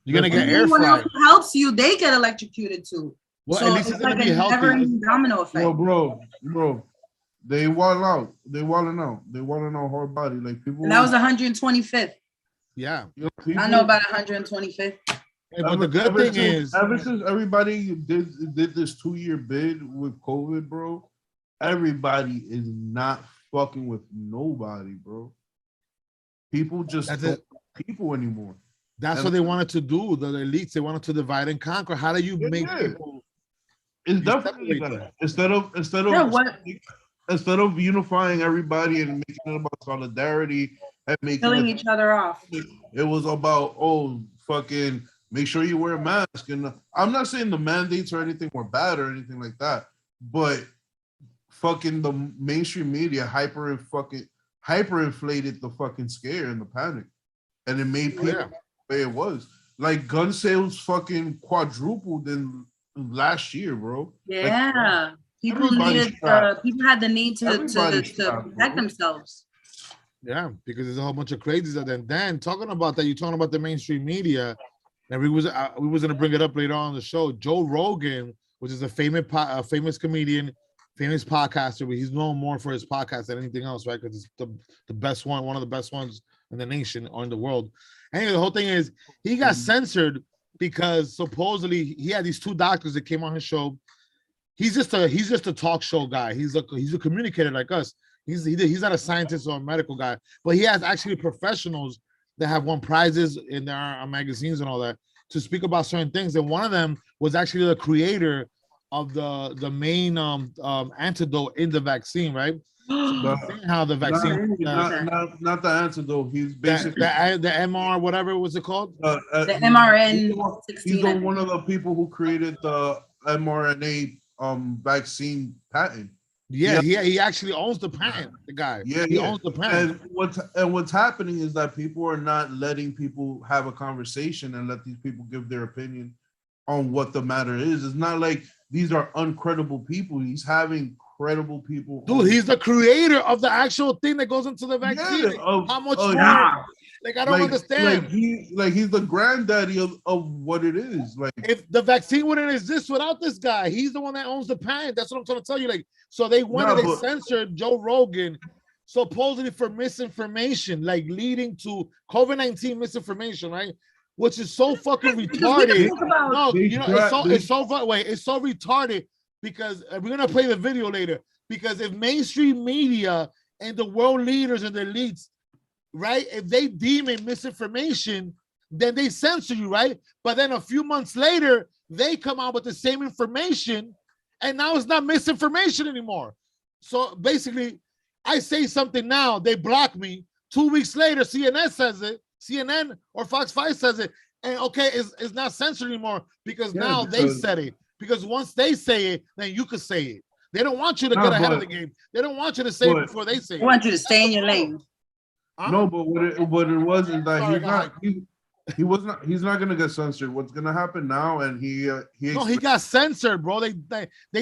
You're gonna get air fried. Anyone else who helps you, they get electrocuted too. Well, so at least it's gonna be healthy. Never-ending domino effect. Bro. They wall out. They walling out hard body. Like people. And that was 125th. Yeah. I know about 125th. Hey, but the good thing is, ever since everybody did this 2-year bid with COVID, bro, everybody is not fucking with nobody, bro. People just don't people anymore. That's what they wanted to do. The elites, they wanted to divide and conquer. How do you make people It's definitely that. Instead of unifying everybody and making it about solidarity and making killing each other off. It was about fucking make sure you wear a mask. And I'm not saying the mandates or anything were bad or anything like that, but fucking the mainstream media hyperinflated the fucking scare and the panic, and it made people the way it was. Like gun sales fucking quadrupled in last year, bro. Yeah, like, people had the need to protect themselves. Yeah, because there's a whole bunch of crazies out there. And then talking about that, you're talking about the mainstream media, and we was gonna bring it up later on the show. Joe Rogan, which is a famous comedian, famous podcaster, but he's known more for his podcast than anything else, right? Because it's the best one of the best ones in the nation or in the world. Anyway, the whole thing is he got censored because supposedly he had these two doctors that came on his show. He's just a talk show guy. He's a communicator like us. He's not a scientist or a medical guy, but he has actually professionals that have won prizes in their magazines and all that to speak about certain things. And one of them was actually the creator of the main antidote in the vaccine, right? So how the vaccine, not the antidote. He's basically the MR, whatever was it called? The mRNA. He's one of the people who created the mRNA vaccine patent. Yeah, he actually owns the patent. The guy, he owns the patent. And what's happening is that people are not letting people have a conversation and let these people give their opinion on what the matter is. It's not like these are uncredible people. He's having credible people. Dude, he's the creator of the actual thing that goes into the vaccine. How much more? Like I don't understand. He's the granddaddy of what it is. Like if the vaccine wouldn't exist without this guy, he's the one that owns the patent. That's what I'm trying to tell you. Like, so they censored Joe Rogan supposedly for misinformation, like leading to COVID-19 misinformation, right? Which is so fucking retarded. No, you know, it's so retarded because we're gonna play the video later. Because if mainstream media and the world leaders and the elites, right, if they deem it misinformation, then they censor you, right? But then a few months later, they come out with the same information, and now it's not misinformation anymore. So basically, I say something now, they block me. 2 weeks later, CNN says it. CNN or Fox 5 says it, and okay, it's not censored anymore because now they said it. Because once they say it, then you could say it. They don't want you to get ahead of the game. They don't want you to say it before they say it. They want you to stay in your lane. No, but what it was is that he's not gonna get censored. What's gonna happen now? And he got censored, bro. They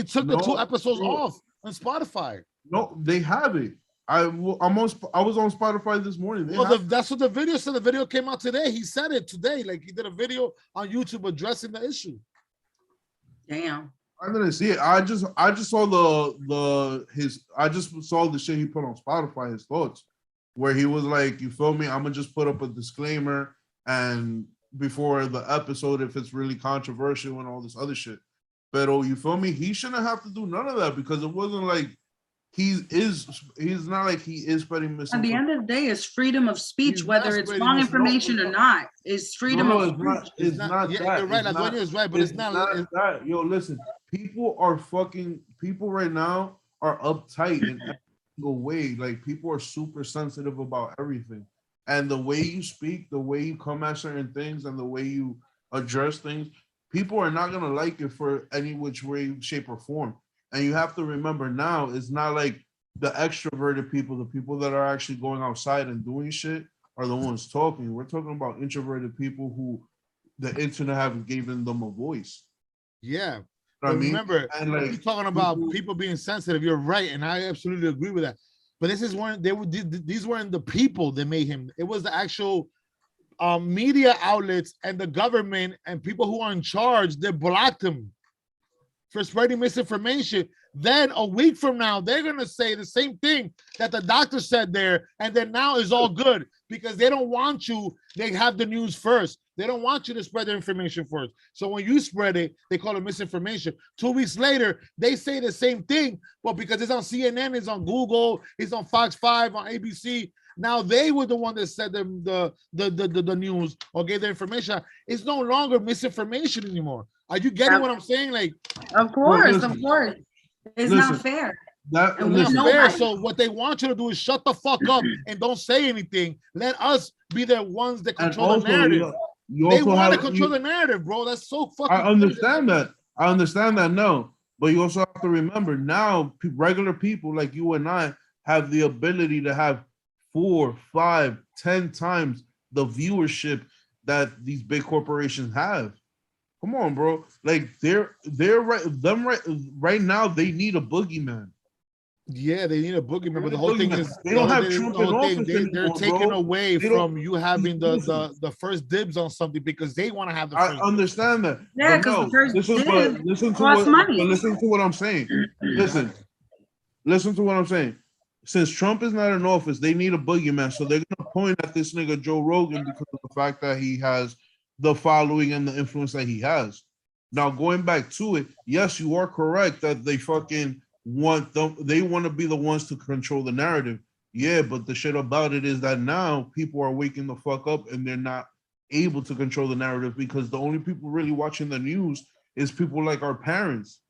took the 2 episodes off on Spotify. No, they have it. I was on Spotify this morning. That's what the video said. The video came out today. He said it today. Like he did a video on YouTube addressing the issue. Damn. I didn't see it. I just saw I just saw the shit he put on Spotify, his thoughts, where he was like, you feel me? I'm gonna just put up a disclaimer and before the episode if it's really controversial and all this other shit. But you feel me? He shouldn't have to do none of that because it wasn't like he's not like he is spreading misinformation. At the end of the day, it's freedom of speech, whether it's wrong information or not. It's freedom of speech. It's not that. You're right. Ladonia is right, but it's not that. Yo, listen, people right now are uptight in every single way. Like people are super sensitive about everything. And the way you speak, the way you come at certain things, and the way you address things, people are not gonna like it for any which way, shape, or form. And you have to remember now, it's not like the extroverted people, the people that are actually going outside and doing shit are the ones talking. We're talking about introverted people who the internet haven't given them a voice. Yeah. I mean, remember, and like, you're talking about people being sensitive. You're right, and I absolutely agree with that. But these weren't the people that made him. It was the actual media outlets and the government and people who are in charge that blocked him for spreading misinformation. Then a week from now, they're going to say the same thing that the doctor said there, and then now is all good because they don't want you. They have the news first. They don't want you to spread their information first. So when you spread it, they call it misinformation. 2 weeks later, they say the same thing, but because it's on CNN, it's on Google, it's on Fox 5, on ABC. Now they were the one that said them the news or gave the information. It's no longer misinformation anymore. Are you getting what I'm saying? Like, of course. It's not fair. It's not fair. So what they want you to do is shut the fuck up and don't say anything. Let us be the ones that control the narrative. They want to control the narrative, bro. That's so fucking. I understand that. I understand that. No, but you also have to remember now, regular people like you and I have the ability to have 4, 5, 10 times the viewership that these big corporations have. Come on, bro. Like they're right now. They need a boogeyman. Yeah, they need a boogeyman. But the whole thing is they don't have Trump in office anymore, they're taking away from you having listen. the first dibs on something because they want to have the first. I understand that. Yeah, because the first listen to what I'm saying. Listen to what I'm saying. Since Trump is not in office, they need a boogeyman. So they're gonna point at this nigga Joe Rogan because of the fact that he has the following and the influence that he has. Now going back to it, yes, you are correct that they fucking they want to be the ones to control the narrative. Yeah, but the shit about it is that now people are waking the fuck up and they're not able to control the narrative because the only people really watching the news is people like our parents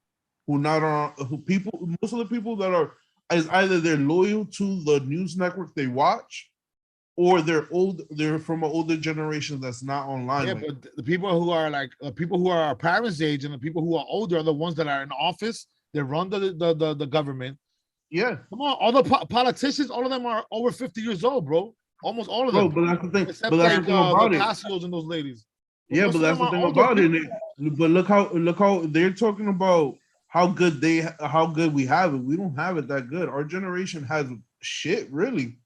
most of the people that are is either they're loyal to the news network they watch or they're from an older generation that's not online. Yeah, but the people who are like people who are our parents' age and the people who are older are the ones that are in office. They run the government. Yeah. Come on, all the politicians, all of them are over 50 years old, bro. Almost all of them. Bro, but that's the thing. Except but that's like the thing about the it. Casios and those ladies. But yeah, but that's the thing about it. But look how they're talking about how good we have it. We don't have it that good. Our generation has shit, really.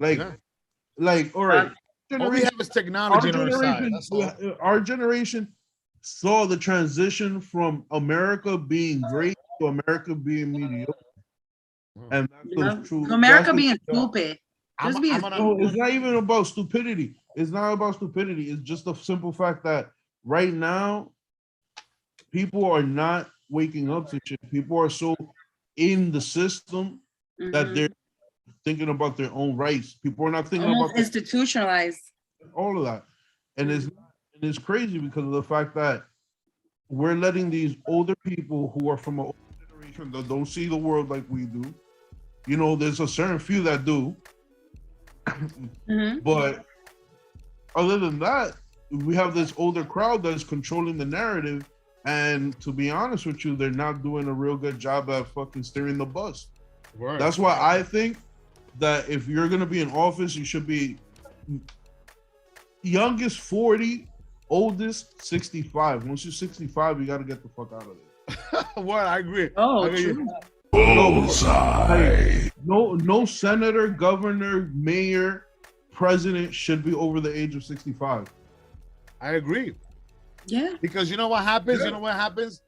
Like all right. All we have is technology on our side. Our generation saw the transition from America being great to America being mediocre. And that's true. America being stupid. It's not even about stupidity. It's not about stupidity. It's just a simple fact that right now, people are not waking up to shit. People are so in the system that they're thinking about their own rights. People are not thinking about institutionalized. All of that. And it's crazy because of the fact that we're letting these older people who are from an older generation that don't see the world like we do. You know, there's a certain few that do. But other than that, we have this older crowd that's controlling the narrative. And to be honest with you, they're not doing a real good job at fucking steering the bus. Right. That's why I think that if you're going to be in office, you should be youngest 40, oldest 65. Once you're 65, you got to get the fuck out of there. Well, I agree. Oh, true. No senator, governor, mayor, president should be over the age of 65. I agree. Yeah. Because you know what happens? Yeah. You know what happens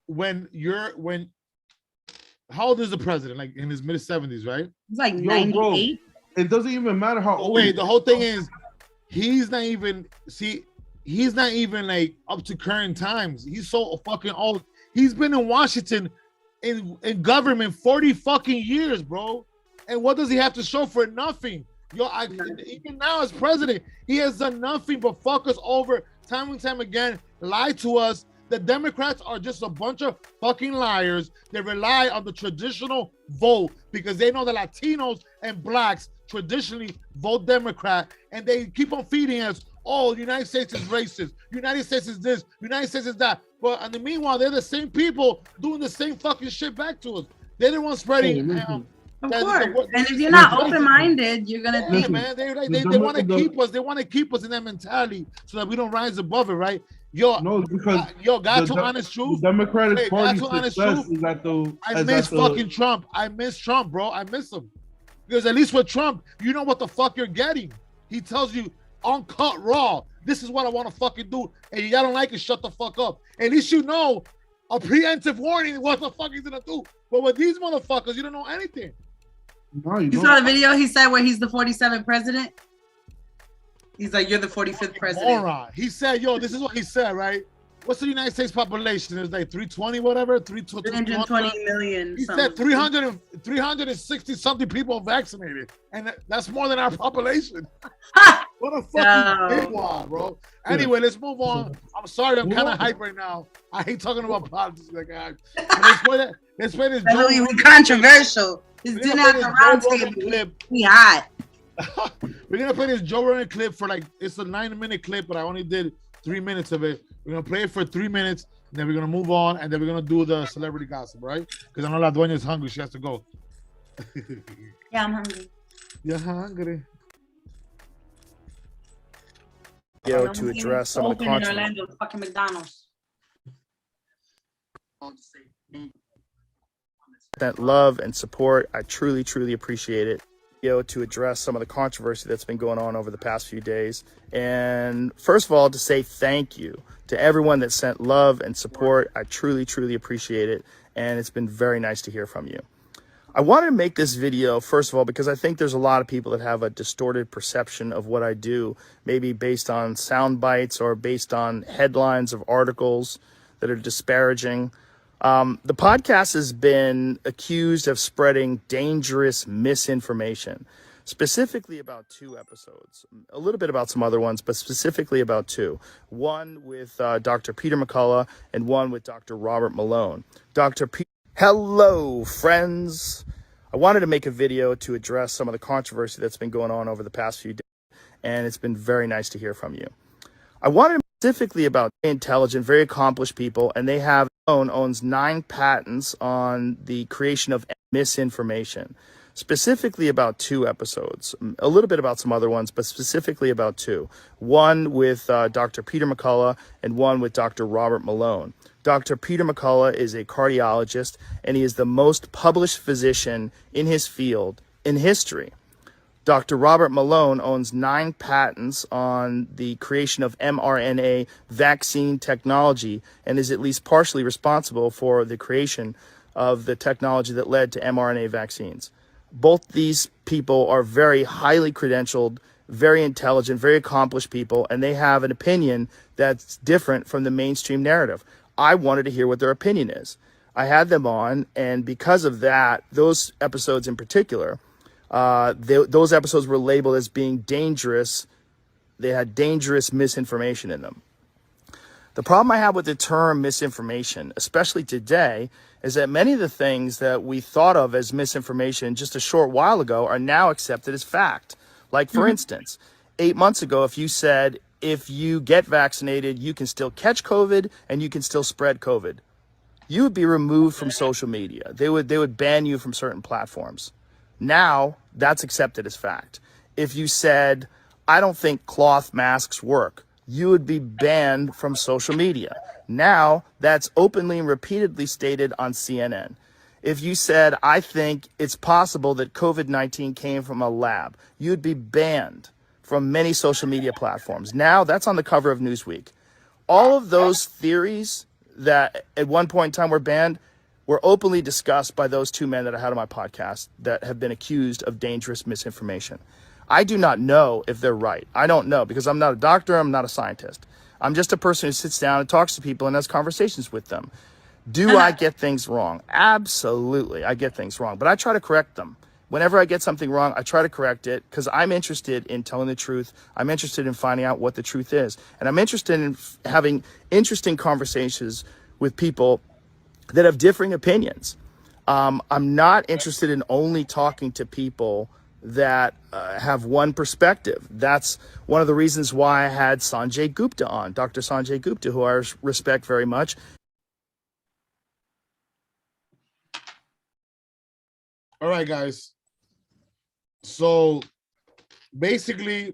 when how old is the president? Like in his mid-70s, right? He's like 98. It doesn't even matter how old. Wait, the whole thing is he's not even like up to current times. He's so fucking old. He's been in Washington in government 40 fucking years, bro. And what does he have to show for nothing? Even now as president, he has done nothing but fuck us over time and time again, lie to us. The Democrats are just a bunch of fucking liars. They rely on the traditional vote because they know that Latinos and blacks traditionally vote Democrat, and they keep on feeding us, oh, the United States is racist. United States is this. United States is that. But in the meanwhile, they're the same people doing the same fucking shit back to us. They're the ones spreading. Of course. And if you're not open-minded, you're gonna think. Man, they want to keep us. They want to keep us in that mentality so that we don't rise above it, right? God to honest truth. The Democratic Party success is at the. I miss fucking Trump. I miss Trump, bro. I miss him because at least with Trump, you know what the fuck you're getting. He tells you uncut raw. This is what I want to fucking do, and y'all don't like it. Shut the fuck up. At least you know a preemptive warning what the fuck he's gonna do. But with these motherfuckers, you don't know anything. No, you saw the video he said where he's the 47th president? He's like, you're the 45th president. Moron. He said, yo, this is what he said, right? what's the United States population? It's like 320, whatever, 320 million. He said 360 something people vaccinated, and that's more than our population. What a fucking big bro. Anyway, let's move on. I'm sorry, I'm kind of hype right now. I hate talking about politics like that. Let's play this. Controversial. It's dinner at the round table. We hot. We're gonna play this Joe Rogan clip for like, it's a 9-minute clip, but I only did 3 minutes of it. We're gonna play it for 3 minutes, and then we're gonna move on, and then we're gonna do the celebrity gossip, right? Because I know La Dueña is hungry; she has to go. Yeah, I'm hungry. You're hungry. To address some of the controversy. Orlando, fucking McDonald's. That love and support, I truly, truly appreciate it. To address some of the controversy that's been going on over the past few days. And first of all, to say thank you to everyone that sent love and support. I truly, truly appreciate it. And it's been very nice to hear from you. I wanted to make this video, first of all, because I think there's a lot of people that have a distorted perception of what I do, maybe based on sound bites or based on headlines of articles that are disparaging. The podcast has been accused of spreading dangerous misinformation, specifically about 2 episodes, a little bit about some other ones, but specifically about 2. One with Dr. Peter McCullough and one with Dr. Robert Malone. Hello, friends. I wanted to make a video to address some of the controversy that's been going on over the past few days, and it's been very nice to hear from you. I wanted to specifically about intelligent, very accomplished people, and they have owns 9 patents on the creation of misinformation, specifically about 2 episodes, a little bit about some other ones, but specifically about 2. One with Dr. Peter McCullough and one with Dr. Robert Malone. Dr. Peter McCullough is a cardiologist, and he is the most published physician in his field in history. Dr. Robert Malone owns 9 patents on the creation of mRNA vaccine technology and is at least partially responsible for the creation of the technology that led to mRNA vaccines. Both these people are very highly credentialed, very intelligent, very accomplished people, and they have an opinion that's different from the mainstream narrative. I wanted to hear what their opinion is. I had them on, and because of that, those episodes in particular, those episodes were labeled as being dangerous. They had dangerous misinformation in them. The problem I have with the term misinformation, especially today, is that many of the things that we thought of as misinformation just a short while ago are now accepted as fact. Like, for instance, 8 months ago, if you said, if you get vaccinated, you can still catch COVID and you can still spread COVID, you would be removed from social media. They would ban you from certain platforms. Now, that's accepted as fact. If you said, I don't think cloth masks work, you would be banned from social media. Now, that's openly and repeatedly stated on CNN. If you said, I think it's possible that COVID-19 came from a lab, you'd be banned from many social media platforms. Now, that's on the cover of Newsweek. All of those theories that at one point in time were banned were openly discussed by those 2 men that I had on my podcast that have been accused of dangerous misinformation. I do not know if they're right. I don't know, because I'm not a doctor, I'm not a scientist. I'm just a person who sits down and talks to people and has conversations with them. Do I get things wrong? Absolutely, I get things wrong, but I try to correct them. Whenever I get something wrong, I try to correct it because I'm interested in telling the truth. I'm interested in finding out what the truth is. And I'm interested in having interesting conversations with people that have differing opinions. I'm not interested in only talking to people that have one perspective. That's one of the reasons why I had Sanjay Gupta on, Dr. Sanjay Gupta, who I respect very much. All right, guys. So basically,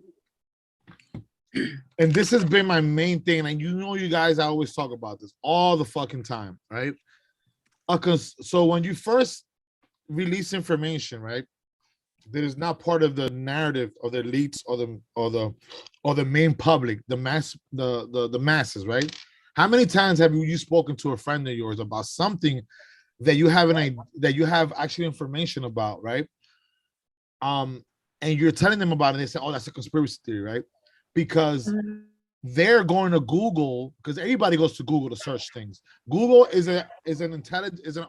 and this has been my main thing, and you know, you guys, I always talk about this all the fucking time, right? So when you first release information, right, that is not part of the narrative of the elites or the main public, the masses, right? How many times have you spoken to a friend of yours about something that you have actually information about, right? And you're telling them about it, and they say, "Oh, that's a conspiracy theory," right? Because they're going to Google because everybody goes to Google to search things. Google is an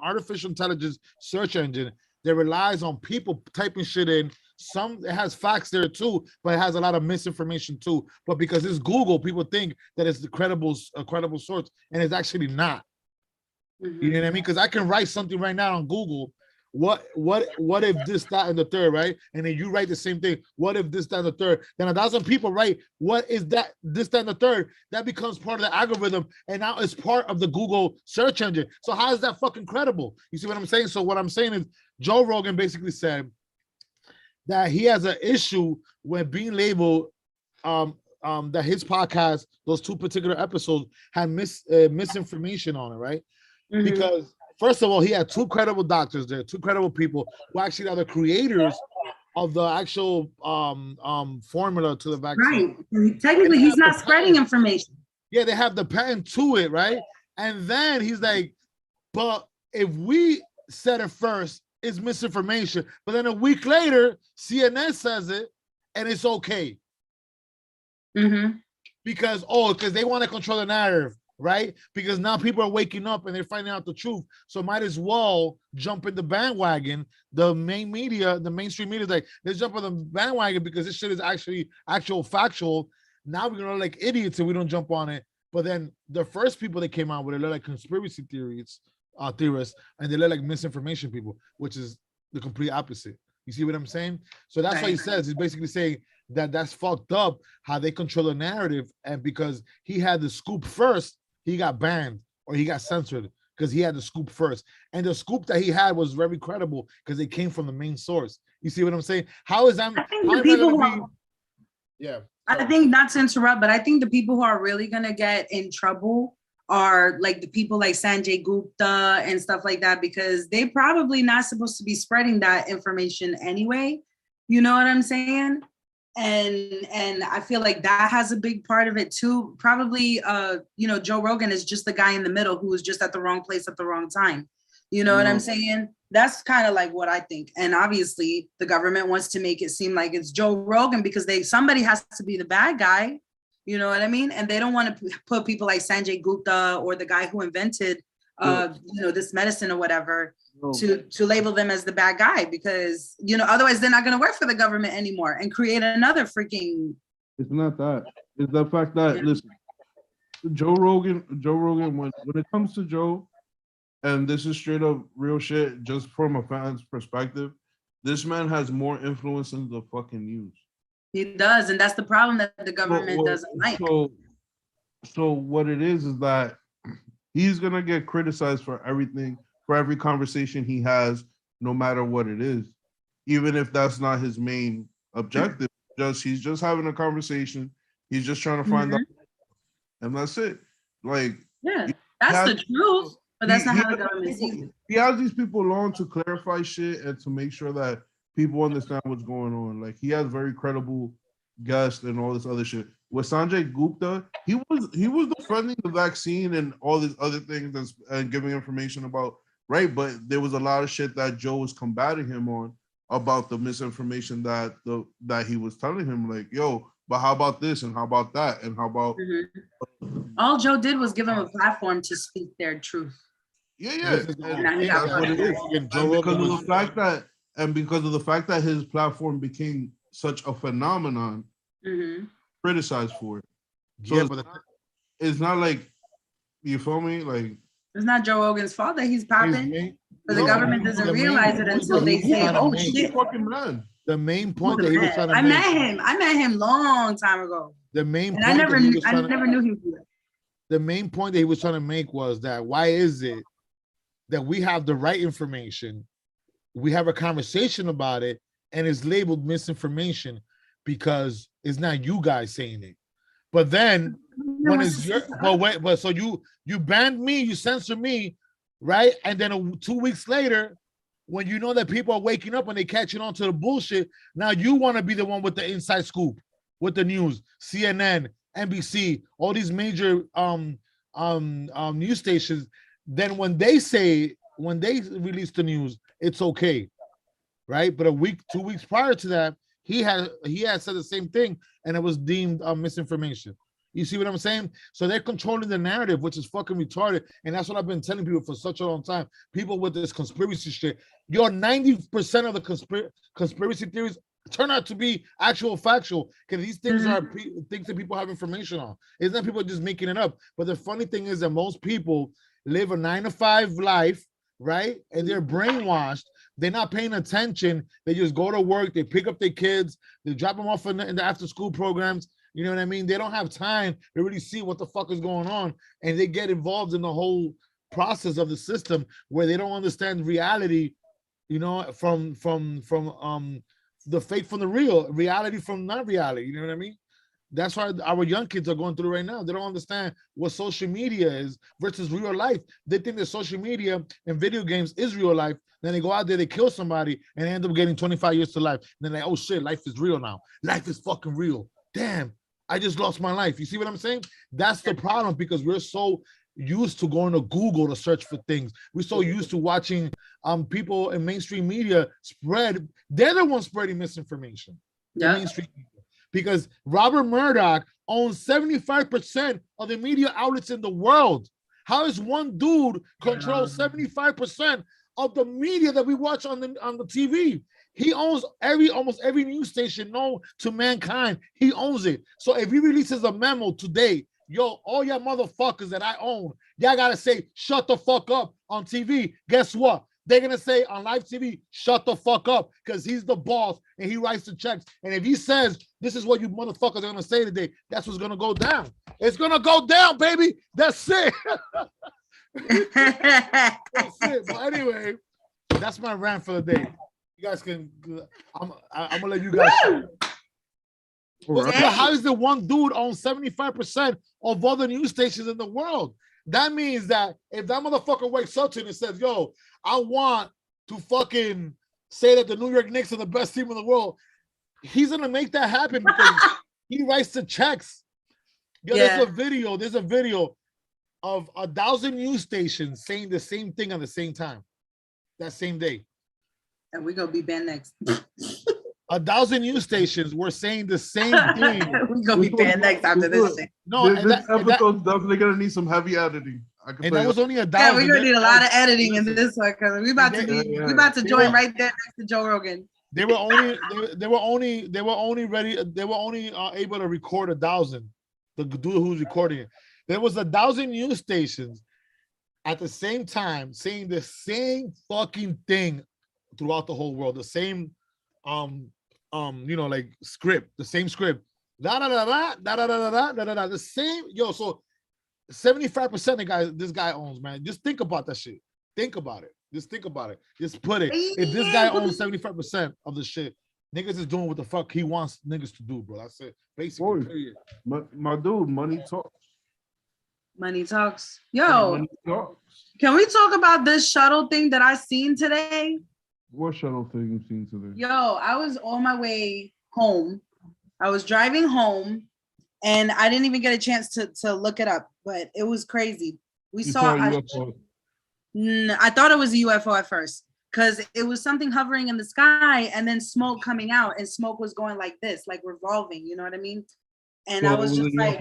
artificial intelligence search engine that relies on people typing shit in. Some it has facts there too, but it has a lot of misinformation too. But because it's Google, people think that it's a credible source, and it's actually not. You know what I mean? Because I can write something right now on Google. What if this, that, and the third, right? And then you write the same thing. What if this, that, and the third? Then 1,000 people write, what is that, this, that, and the third? That becomes part of the algorithm, and now it's part of the Google search engine. So how is that fucking credible? You see what I'm saying? So what I'm saying is Joe Rogan basically said that he has an issue with being labeled that his podcast, those 2 particular episodes, had misinformation on it, right? Mm-hmm. Because first of all, he had 2 credible doctors there, 2 credible people who actually are the creators of the actual formula to the vaccine. Right. Technically, he's not spreading information. Yeah, they have the patent to it, right? And then he's like, but if we said it first, it's misinformation. But then a week later, CNN says it, and it's okay. Mm-hmm. Because they want to control the narrative, right? Because now people are waking up and they're finding out the truth. So might as well jump in the bandwagon. The main media, the mainstream media is like, let's jump on the bandwagon because this shit is actually factual. Now we're gonna look like idiots if we don't jump on it. But then the first people that came out with it look like conspiracy theorists, and they look like misinformation people, which is the complete opposite. You see what I'm saying? So that's what he says. He's basically saying that that's fucked up how they control the narrative, and because he had the scoop first, he got banned or he got censored because he had the scoop first. And the scoop that he had was very credible because it came from the main source. You see what I'm saying? How is that? Yeah. I think, not to interrupt, but I think the people who are really gonna get in trouble are like the people like Sanjay Gupta and stuff like that, because they probably not supposed to be spreading that information anyway. You know what I'm saying? And I feel like that has a big part of it too. Probably, Joe Rogan is just the guy in the middle who was just at the wrong place at the wrong time. You know what I'm saying? That's kind of like what I think. And obviously the government wants to make it seem like it's Joe Rogan because somebody has to be the bad guy. You know what I mean? And they don't want to put people like Sanjay Gupta or the guy who invented, this medicine or whatever to label them as the bad guy because, otherwise they're not going to work for the government anymore and create another freaking. It's not that. It's the fact that, listen, Joe Rogan, when it comes to Joe, and this is straight up real shit, just from a fan's perspective, this man has more influence than the fucking news. He does, and that's the problem that the government doesn't like. So what it is that he's gonna get criticized for everything, for every conversation he has, no matter what it is, even if that's not his main objective. He's just having a conversation. He's just trying to find out, and that's it. Like, yeah, that's the truth, but that's not how the government sees it. He has these people on to clarify shit and to make sure that people understand what's going on. Like, he has very credible guests and all this other shit. With Sanjay Gupta, he was defending the vaccine and all these other things and giving information about, right? But there was a lot of shit that Joe was combating him on about the misinformation that he was telling him, like, yo, but how about this and how about that and how about all Joe did was give him a platform to speak their truth. Yeah. That's what it is. And because of the fact that his platform became such a phenomenon, criticized for it. So it's not like, you feel me? Like, it's not Joe Rogan's fault that he's popping, but the government doesn't realize it until they say, "Oh shit!" The main point that he was trying to make. I met him long time ago. The main point I never knew he was there. The main point that he was trying to make was that why is it that we have the right information, we have a conversation about it, and it's labeled misinformation because it's not you guys saying it. But then when it's your, but so you banned me, you censor me, right? And then 2 weeks later, when you know that people are waking up and they catching on to the bullshit, now you want to be the one with the inside scoop, with the news, CNN, NBC, all these major news stations. Then when they release the news, it's okay, right? But 2 weeks prior to that, he had said the same thing, and it was deemed misinformation. You see what I'm saying? So they're controlling the narrative, which is fucking retarded. And that's what I've been telling people for such a long time. People with this conspiracy shit. 90% of the conspiracy theories turn out to be actual factual, because these things are things that people have information on. It's not people just making it up. But the funny thing is that most people live a 9-to-5 life, right? And they're brainwashed. They're not paying attention. They just go to work. They pick up their kids. They drop them off in the after-school programs. You know what I mean? They don't have time to really see what the fuck is going on. And they get involved in the whole process of the system where they don't understand reality, you know, from the fake from the real, reality from not reality. You know what I mean? That's why our young kids are going through right now. They don't understand what social media is versus real life. They think that social media and video games is real life. Then they go out there, they kill somebody, and they end up getting 25 years to life. And then like, oh shit, life is real now. Life is fucking real. Damn, I just lost my life. You see what I'm saying? That's the problem, because we're so used to going to Google to search for things. We're so used to watching people in mainstream media spread. They're the ones spreading misinformation. The mainstream media. Because Robert Murdoch owns 75% of the media outlets in the world. How is one dude control 75% of the media that we watch on the TV? He owns almost every news station known to mankind. He owns it. So if he releases a memo today, yo, all y'all motherfuckers that I own, y'all gotta say, shut the fuck up on TV. Guess what? They're gonna say on live TV, shut the fuck up, because he's the boss and he writes the checks. And if he says, this is what you motherfuckers are gonna say today, that's what's gonna go down. It's gonna go down, baby. That's it. That's it. But anyway, that's my rant for the day. You guys can, I'm gonna let you guys. How is the one dude own 75% of all the news stations in the world? That means that if that motherfucker wakes up to it and says, yo, I want to fucking say that the New York Knicks are the best team in the world, he's gonna make that happen because he writes the checks. Yo, there's a video of 1,000 news stations saying the same thing at the same time, that same day. And we're gonna be banned next. 1,000 news stations were saying the same thing. We're gonna be banned next after this shit. No, this episode's definitely gonna need some heavy editing. And that was only 1,000. Yeah, we're gonna need a lot of editing in this one, because we about to join right there next to Joe Rogan. They were only able to record 1,000. The dude who's recording it. There was 1,000 news stations at the same time saying the same fucking thing throughout the whole world. The same like script, the same script. The same, yo, so 75% of this guy owns, man. Just think about that shit. Think about it. Just think about it. Just put it. If this guy owns 75% of the shit, niggas is doing what the fuck he wants niggas to do, bro. That's it. Basically. My dude, money talks. Money talks. Yo, money talks. Can we talk about this shuttle thing that I seen today? What shuttle thing you seen today? Yo, I was on my way home. I was driving home, and I didn't even get a chance to look it up, but it was crazy. I thought it was a UFO at first, because it was something hovering in the sky and then smoke coming out, and smoke was going like this, like revolving, you know what I mean? And so I was just like,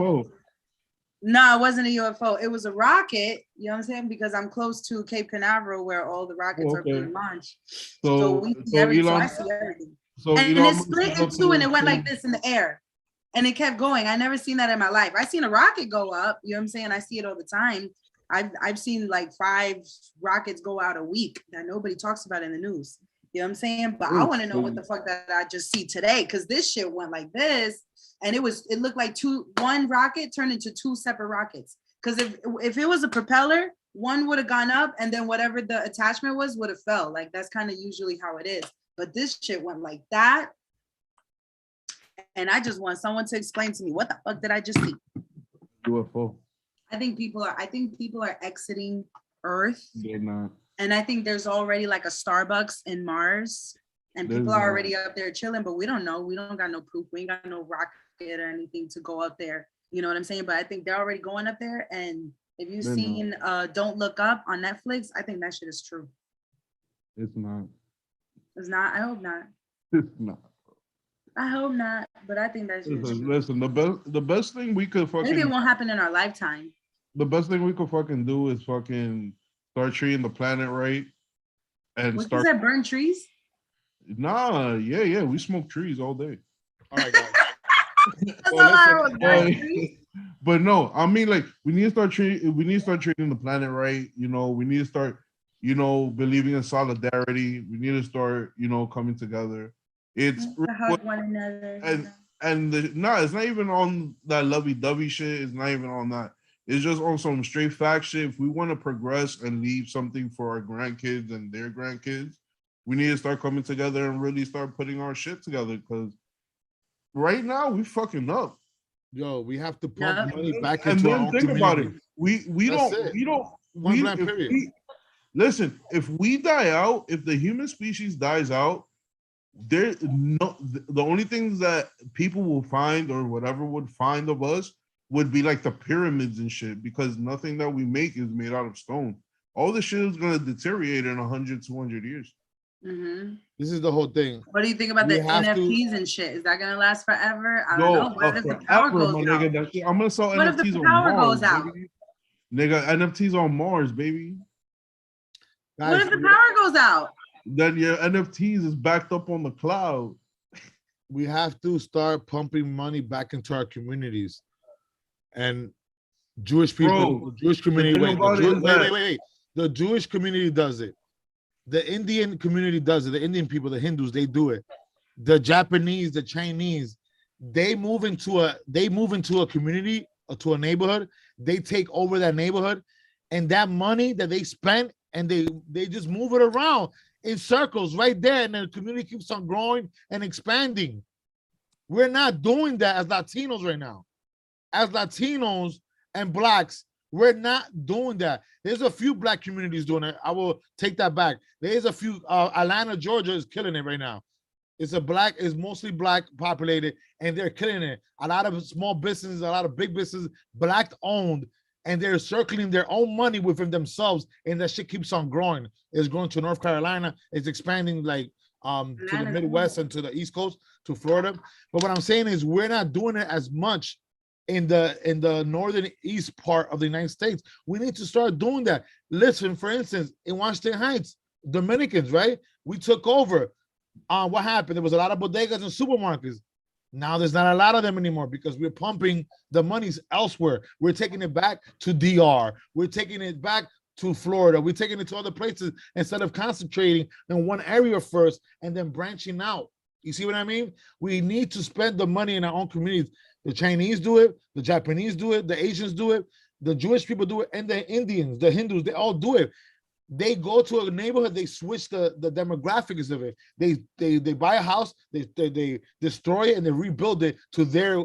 no, it wasn't a UFO. It was a rocket, you know what I'm saying? Because I'm close to Cape Canaveral where all the rockets are being launched. So we see everything. I see everything. And it split in two and it went like this in the air. And it kept going. I never seen that in my life. I seen a rocket go up, you know what I'm saying? I see it all the time. I've seen like 5 rockets go out a week that nobody talks about in the news. You know what I'm saying? But I want to know what the fuck that I just see today, because this shit went like this, and it looked like one rocket turned into 2 separate rockets. Because if it was a propeller, one would have gone up, and then whatever the attachment was would have fell. Like that's kind of usually how it is. But this shit went like that, and I just want someone to explain to me what the fuck did I just see? UFO. I think people are exiting Earth. They're not. And I think there's already like a Starbucks in Mars, and people are already up there chilling, but we don't know. We don't got no proof. We ain't got no rocket or anything to go up there. You know what I'm saying? But I think they're already going up there. And if you've seen Don't Look Up on Netflix, I think that shit is true. It's not. It's not? I hope not. It's not. I hope not, but I think that's just listen. The best thing we could fucking. Maybe it won't happen in our lifetime. The best thing we could fucking do is fucking start treating the planet right, and What start. Is that burn trees? Nah, yeah, we smoke trees all day. All right, guys. But no, I mean, like, we need to start treating the planet right. You know, we need to start, believing in solidarity. We need to start, coming together. It's hug one another. And it's not even on that lovey-dovey shit. It's not even on that. It's just on some straight fact shit. If we want to progress and leave something for our grandkids and their grandkids, we need to start coming together and really start putting our shit together. Because right now we fucking up. Yo, we have to pump money back into our own think community. about it. We don't. Listen, if we die out, if the human species dies out, the only things that people will find or whatever would find of us would be like the pyramids and shit, because nothing that we make is made out of stone. All this shit is gonna deteriorate in 100, 200 years. Mm-hmm. This is the whole thing. What do you think about the NFTs and shit? Is that gonna last forever? I don't know. What if the power goes out? Nigga, I'm gonna sell what NFTs if the power goes out? Baby. Nigga, NFTs on Mars, baby. Guys, what if the power goes out? Then your NFTs is backed up on the cloud. We have to start pumping money back into our communities. And Jewish people, the Jewish community, wait. The Jewish community does it. The Indian community does it. The Indian people, the Hindus, they do it. The Japanese, the Chinese, they move into a community or to a neighborhood. They take over that neighborhood, and that money that they spend, and they just move it around in circles right there, and the community keeps on growing and expanding. We're not doing that as Latinos right now. As Latinos and Blacks, we're not doing that. There's a few Black communities doing it. I will take that back. There's a few. Atlanta, Georgia is killing it right now. It's mostly Black populated, and they're killing it. A lot of small businesses, a lot of big businesses, Black owned, and they're circling their own money within themselves, and that shit keeps on growing. It's growing to North Carolina. It's expanding like to the Midwest and to the East Coast, to Florida. But what I'm saying is we're not doing it as much in the northern east part of the United States. We need to start doing that. Listen, for instance, in Washington Heights, Dominicans, right? We took over. What happened? There was a lot of bodegas and supermarkets. Now there's not a lot of them anymore because we're pumping the monies elsewhere. We're taking it back to DR. We're taking it back to Florida. We're taking it to other places instead of concentrating in one area first and then branching out. You see what I mean? We need to spend the money in our own communities. The Chinese do it, the Japanese do it, the Asians do it, the Jewish people do it, and the Indians, the Hindus, they all do it. They go to a neighborhood, they switch the demographics of it. They buy a house, they destroy it, and they rebuild it to their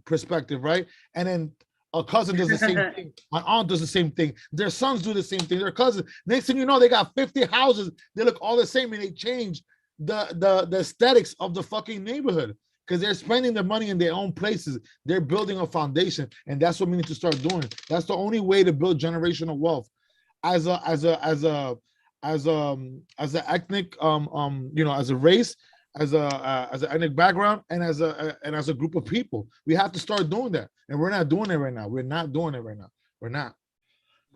perspective, right? And then a cousin does the same thing. My aunt does the same thing. Their sons do the same thing. Their cousins. Next thing you know, they got 50 houses. They look all the same, and they change the aesthetics of the fucking neighborhood because they're spending the money in their own places. They're building a foundation, and that's what we need to start doing. That's the only way to build generational wealth. As an ethnic, as a race, as an ethnic background, and as a group of people, we have to start doing that, and we're not doing it right now. We're not doing it right now. We're not.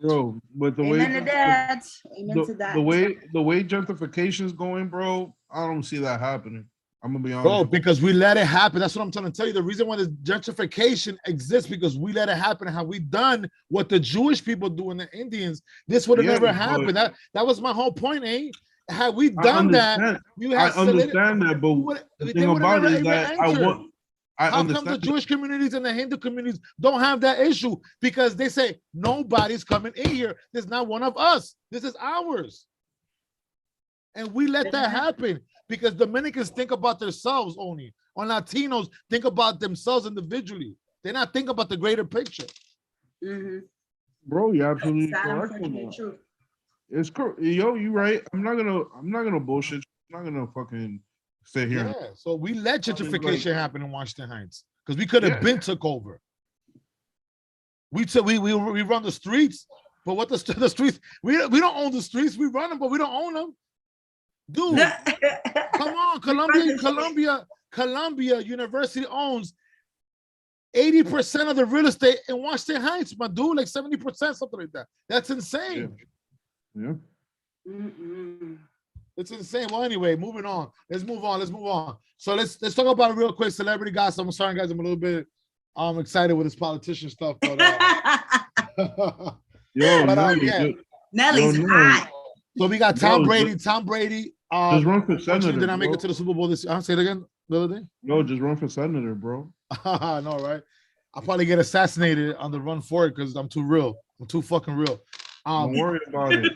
Bro, but the Amen way to that. Amen to that. the way gentrification is going, bro, I don't see that happening. I'm gonna be honest. Bro, because we let it happen. That's what I'm trying to tell you. The reason why the gentrification exists because we let it happen. Have we done what the Jewish people do and the Indians? This would have never happened. That was my whole point, eh? Had we done that, I understand that, but the thing about it is that how come the Jewish communities and the Hindu communities don't have that issue? Because they say nobody's coming in here. There's not one of us. This is ours. And we let that happen because Dominicans think about themselves only. Or Latinos think about themselves individually. They're not thinking about the greater picture. Mm-hmm. Bro, you're absolutely correct. It's correct. Yo, you're right. I'm not gonna bullshit. I'm not gonna fucking sit here. Yeah. So we let gentrification happen in Washington Heights because we could have been took over. We run the streets, but what the streets? We don't own the streets. We run them, but we don't own them. Dude, come on, Colombia Columbia University owns 80% of the real estate in Washington Heights, my dude, like 70%, something like that. That's insane. Yeah. It's insane. Well, anyway, moving on. Let's move on. So let's talk about it real quick. Celebrity gossip. I'm sorry, guys. I'm a little bit excited with this politician stuff, but Nelly's hot. So we got Tom Brady. Tom Brady. Just run for senator. Did not make it to the Super Bowl this year. I'll say it again the other day. No, just run for senator, bro. No, right? I'll probably get assassinated on the run for it because I'm too real. I'm too fucking real. Don't worry about it.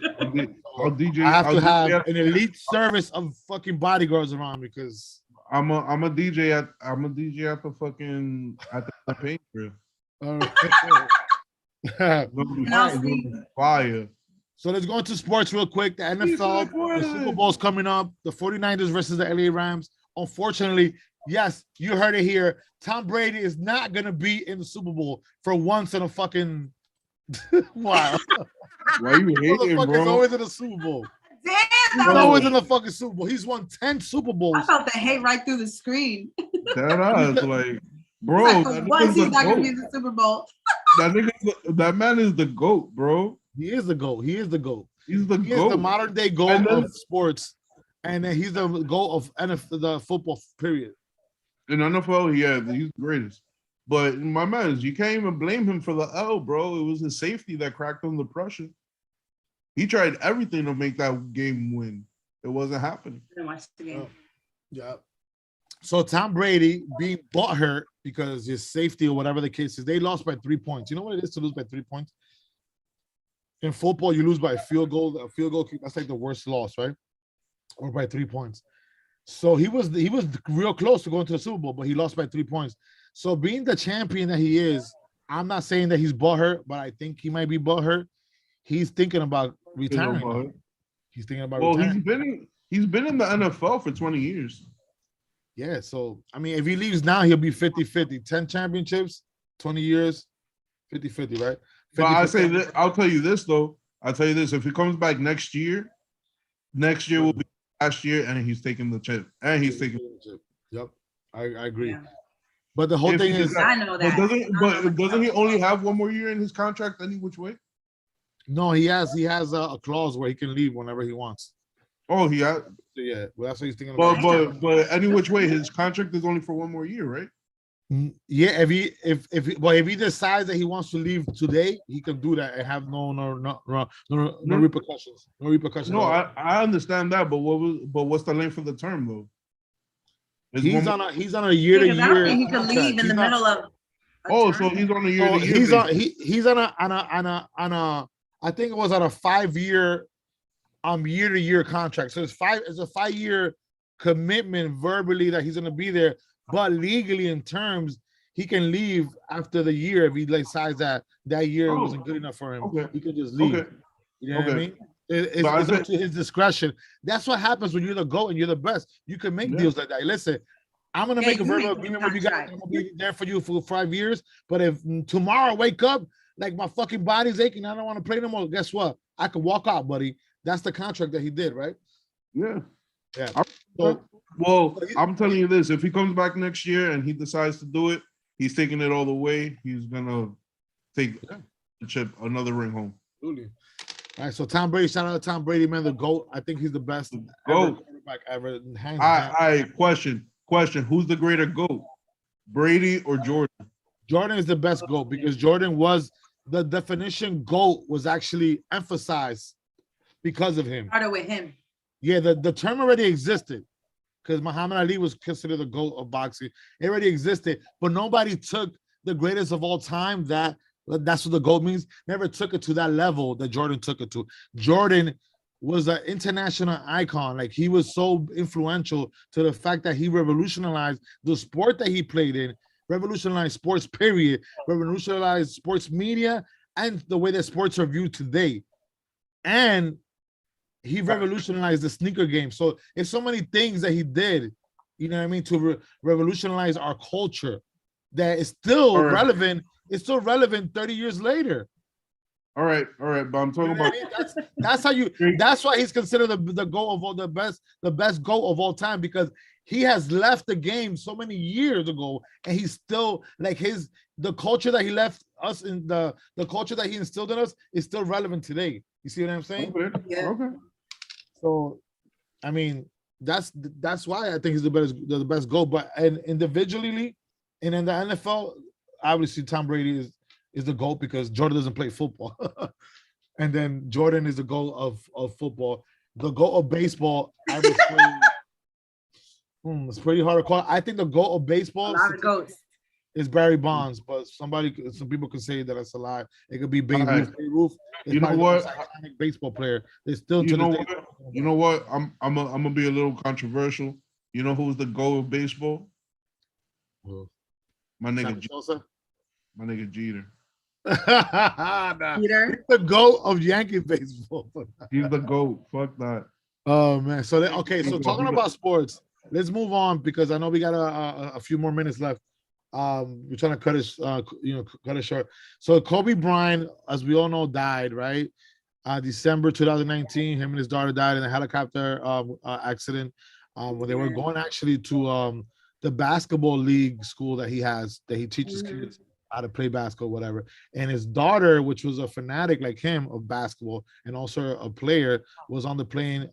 I'll DJ. I have to have an elite service of fucking bodyguards around me because I'm a DJ at the fucking at the campaign grill. Fire. So let's go into sports real quick. The NFL, the Super Bowl's coming up. The 49ers versus the LA Rams. Unfortunately, yes, you heard it here. Tom Brady is not gonna be in the Super Bowl for once in a fucking while. Why you hating, bro? He's always in the Super Bowl. Damn, he's always in the fucking Super Bowl. He's won 10 Super Bowls. I felt the hate right through the screen. That like, bro. Like, once he's not gonna be in the Super Bowl. That man is the GOAT, bro. He is the GOAT. He is the GOAT. He's the GOAT. He is the modern day GOAT of sports, and then he's the GOAT of NFL, the football period. In NFL, he's the greatest. But my man, you can't even blame him for the L, bro. It was his safety that cracked on the pressure. He tried everything to make that game win. It wasn't happening. I didn't watch the game. Yeah. So Tom Brady being butthurt because his safety or whatever the case is, they lost by 3 points. You know what it is to lose by 3 points? In football, you lose by a field goal. A field goal, that's like the worst loss, right? Or by 3 points. So he was real close to going to the Super Bowl, but he lost by 3 points. So being the champion that he is, I'm not saying that he's butthurt, but I think he might be butthurt. He's thinking about retiring. He's thinking about retiring. He's been in the NFL for 20 years. Yeah, so I mean, if he leaves now, he'll be 50-50. 10 championships, 20 years, 50-50, right? But I say that I'll tell you this though. I'll tell you this: if he comes back next year will be last year, and he's taking the chip. And he's taking the chip. Yep, I agree. Yeah. But the whole thing is, I know that. But doesn't he only have one more year in his contract any which way? No, he has a clause where he can leave whenever he wants. Oh, he has. Yeah, well, that's what he's thinking about. But any which way, his contract is only for 1 more year, right? Yeah, if he decides that he wants to leave today, he can do that and have no repercussions. No repercussions. No, I understand that, but what's the length of the term though? He's on a year to year. I don't think he can leave in the middle of. So he's on a year to year. He's on a I think it was on a 5-year year to year contract. So it's a 5-year commitment verbally that he's gonna be there. But legally, in terms, he can leave after the year if he decides that year wasn't good enough for him. Okay. He could just leave. Okay. You know what I mean? It's up to his discretion. That's what happens when you're the GOAT and you're the best. You can make deals like that. Listen, I'm gonna make a verbal agreement with you guys. I'm gonna be there for you for 5 years. But if tomorrow I wake up like my fucking body's aching, I don't want to play no more. Guess what? I can walk out, buddy. That's the contract that he did, right? Yeah. Yeah. Well, I'm telling you this: if he comes back next year and he decides to do it, he's taking it all the way. He's gonna take the chip, another ring home. Absolutely. All right, so Tom Brady, shout out to Tom Brady, man, the GOAT. I think he's the best quarterback ever. Question: who's the greater GOAT, Brady or Jordan? Jordan is the best GOAT because Jordan was the definition. GOAT was actually emphasized because of him. Started with him. Yeah, the term already existed because Muhammad Ali was considered the GOAT of boxing. It already existed, but nobody took the greatest of all time. That's what the GOAT means. Never took it to that level that Jordan took it to. Jordan was an international icon. Like, he was so influential to the fact that he revolutionized the sport that he played in, revolutionized sports, period, revolutionized sports media and the way that sports are viewed today. And he revolutionized the sneaker game. So it's so many things that he did, you know what I mean, to revolutionize our culture that is still relevant. It's still relevant 30 years later. All right. But I'm talking about that's why he's considered the GOAT of all the best GOAT of all time, because he has left the game so many years ago, and he's still like the culture that he left us in the culture that he instilled in us is still relevant today. You see what I'm saying? Okay. Yeah. Okay. So, I mean, that's why I think he's the best goal. But and individually, and in the NFL, obviously Tom Brady is the GOAT because Jordan doesn't play football. And then Jordan is the GOAT of football. The GOAT of baseball, I would say, it's pretty hard to call. I think the GOAT of baseball is Barry Bonds, but some people could say that it's a lie. It could be Babe Ruth. Babe Ruth is you know what? The most iconic baseball player. They still You know what? I'm gonna be a little controversial. You know who's the GOAT of baseball? My nigga Jeter. Nah. Peter? He's the GOAT of Yankee baseball. He's the GOAT. Fuck that. Oh man. So so talking about sports, let's move on because I know we got a few more minutes left. We're trying to cut it short. So Kobe Bryant, as we all know, died, right? December 2019. Him and his daughter died in a helicopter accident when they were going actually to the basketball league school that he teaches kids how to play basketball, whatever. And his daughter, which was a fanatic like him of basketball and also a player, was on the plane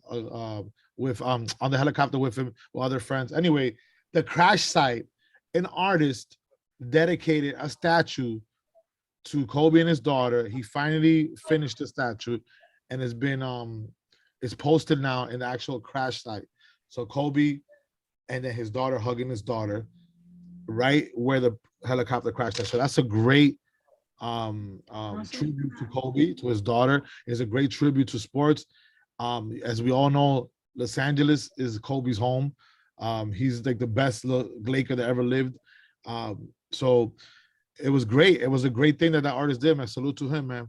with on the helicopter with him with other friends. Anyway, the crash site, an artist dedicated a statue to Kobe and his daughter. He finally finished the statue, and it's been it's posted now in the actual crash site. So Kobe and then his daughter hugging his daughter right where the helicopter crashed. So that's a great tribute to Kobe, to his daughter. It's a great tribute to sports. As we all know, Los Angeles is Kobe's home. He's like the best Laker that ever lived. So it was great. It was a great thing that artist did, man. Salute to him, man.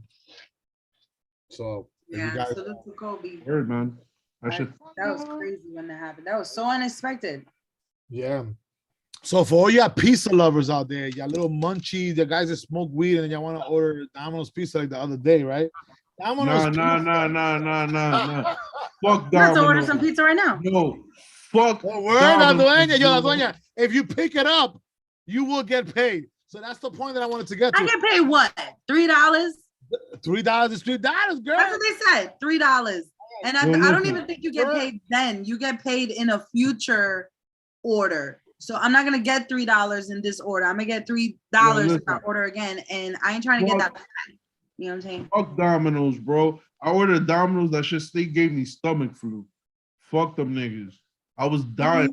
So salute to Kobe. Word, man. That was crazy when that happened. That was so unexpected. Yeah. So for all y'all pizza lovers out there, y'all little munchies, the guys that smoke weed and y'all want to order Domino's pizza like the other day, right? Domino's No. Fuck Domino's. Let's order some pizza right now. No. Fuck. Oh, word, La Dueña. If you pick it up, you will get paid. So that's the point that I wanted to get to. I get paid what? $3? $3 is $3, girl. That's what they said. $3. And I don't even think you get paid then. You get paid in a future order. So I'm not gonna get $3 in this order. I'm gonna get $3 if I order again, and I ain't trying to get that. You know what I'm saying? Fuck Domino's, bro. I ordered Domino's. That shit still gave me stomach flu. Fuck them niggas. I was dying.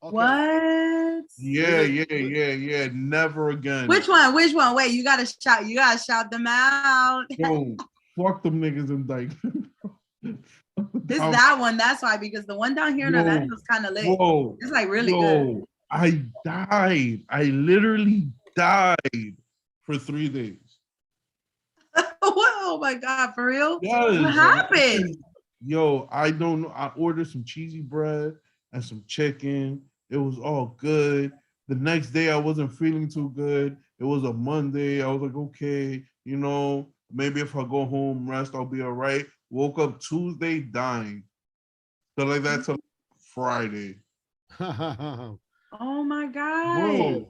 What? Yeah. Never again. Which one? Wait, you gotta shout them out. Yo, fuck them niggas in Dyke. This that one. That's why, because the one down here in Orlando is kind of lit. It's like really good. I died. I literally died for 3 days. Oh my God, for real? Yes. What happened? Yo, I don't know. I ordered some cheesy bread and some chicken. It was all good. The next day, I wasn't feeling too good. It was a Monday. I was like, okay, maybe if I go home, rest, I'll be all right. Woke up Tuesday dying. So like that till Friday. Oh my God. Bro.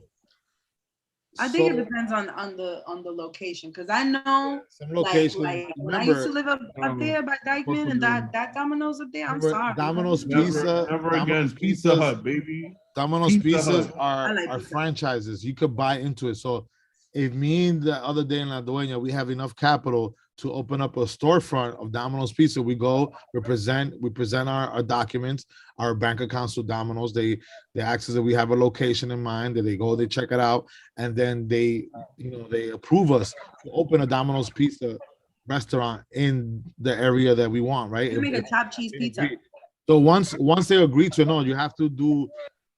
I think it depends on the location, because I know some location. Like when I used to live up there by Dykeman and that Domino's up there, I'm sorry. Domino's Pizza. Never again. Pizza Hut, baby. Domino's Pizzas are franchises. You could buy into it. So if me and the other day in La Dueña, we have enough capital to open up a storefront of Domino's Pizza, we go, we present our documents, our bank accounts to Domino's. They ask us if we have a location in mind. They go, they check it out, and then they approve us to open a Domino's Pizza restaurant in the area that we want, right? You make a top cheese pizza. So once they agree to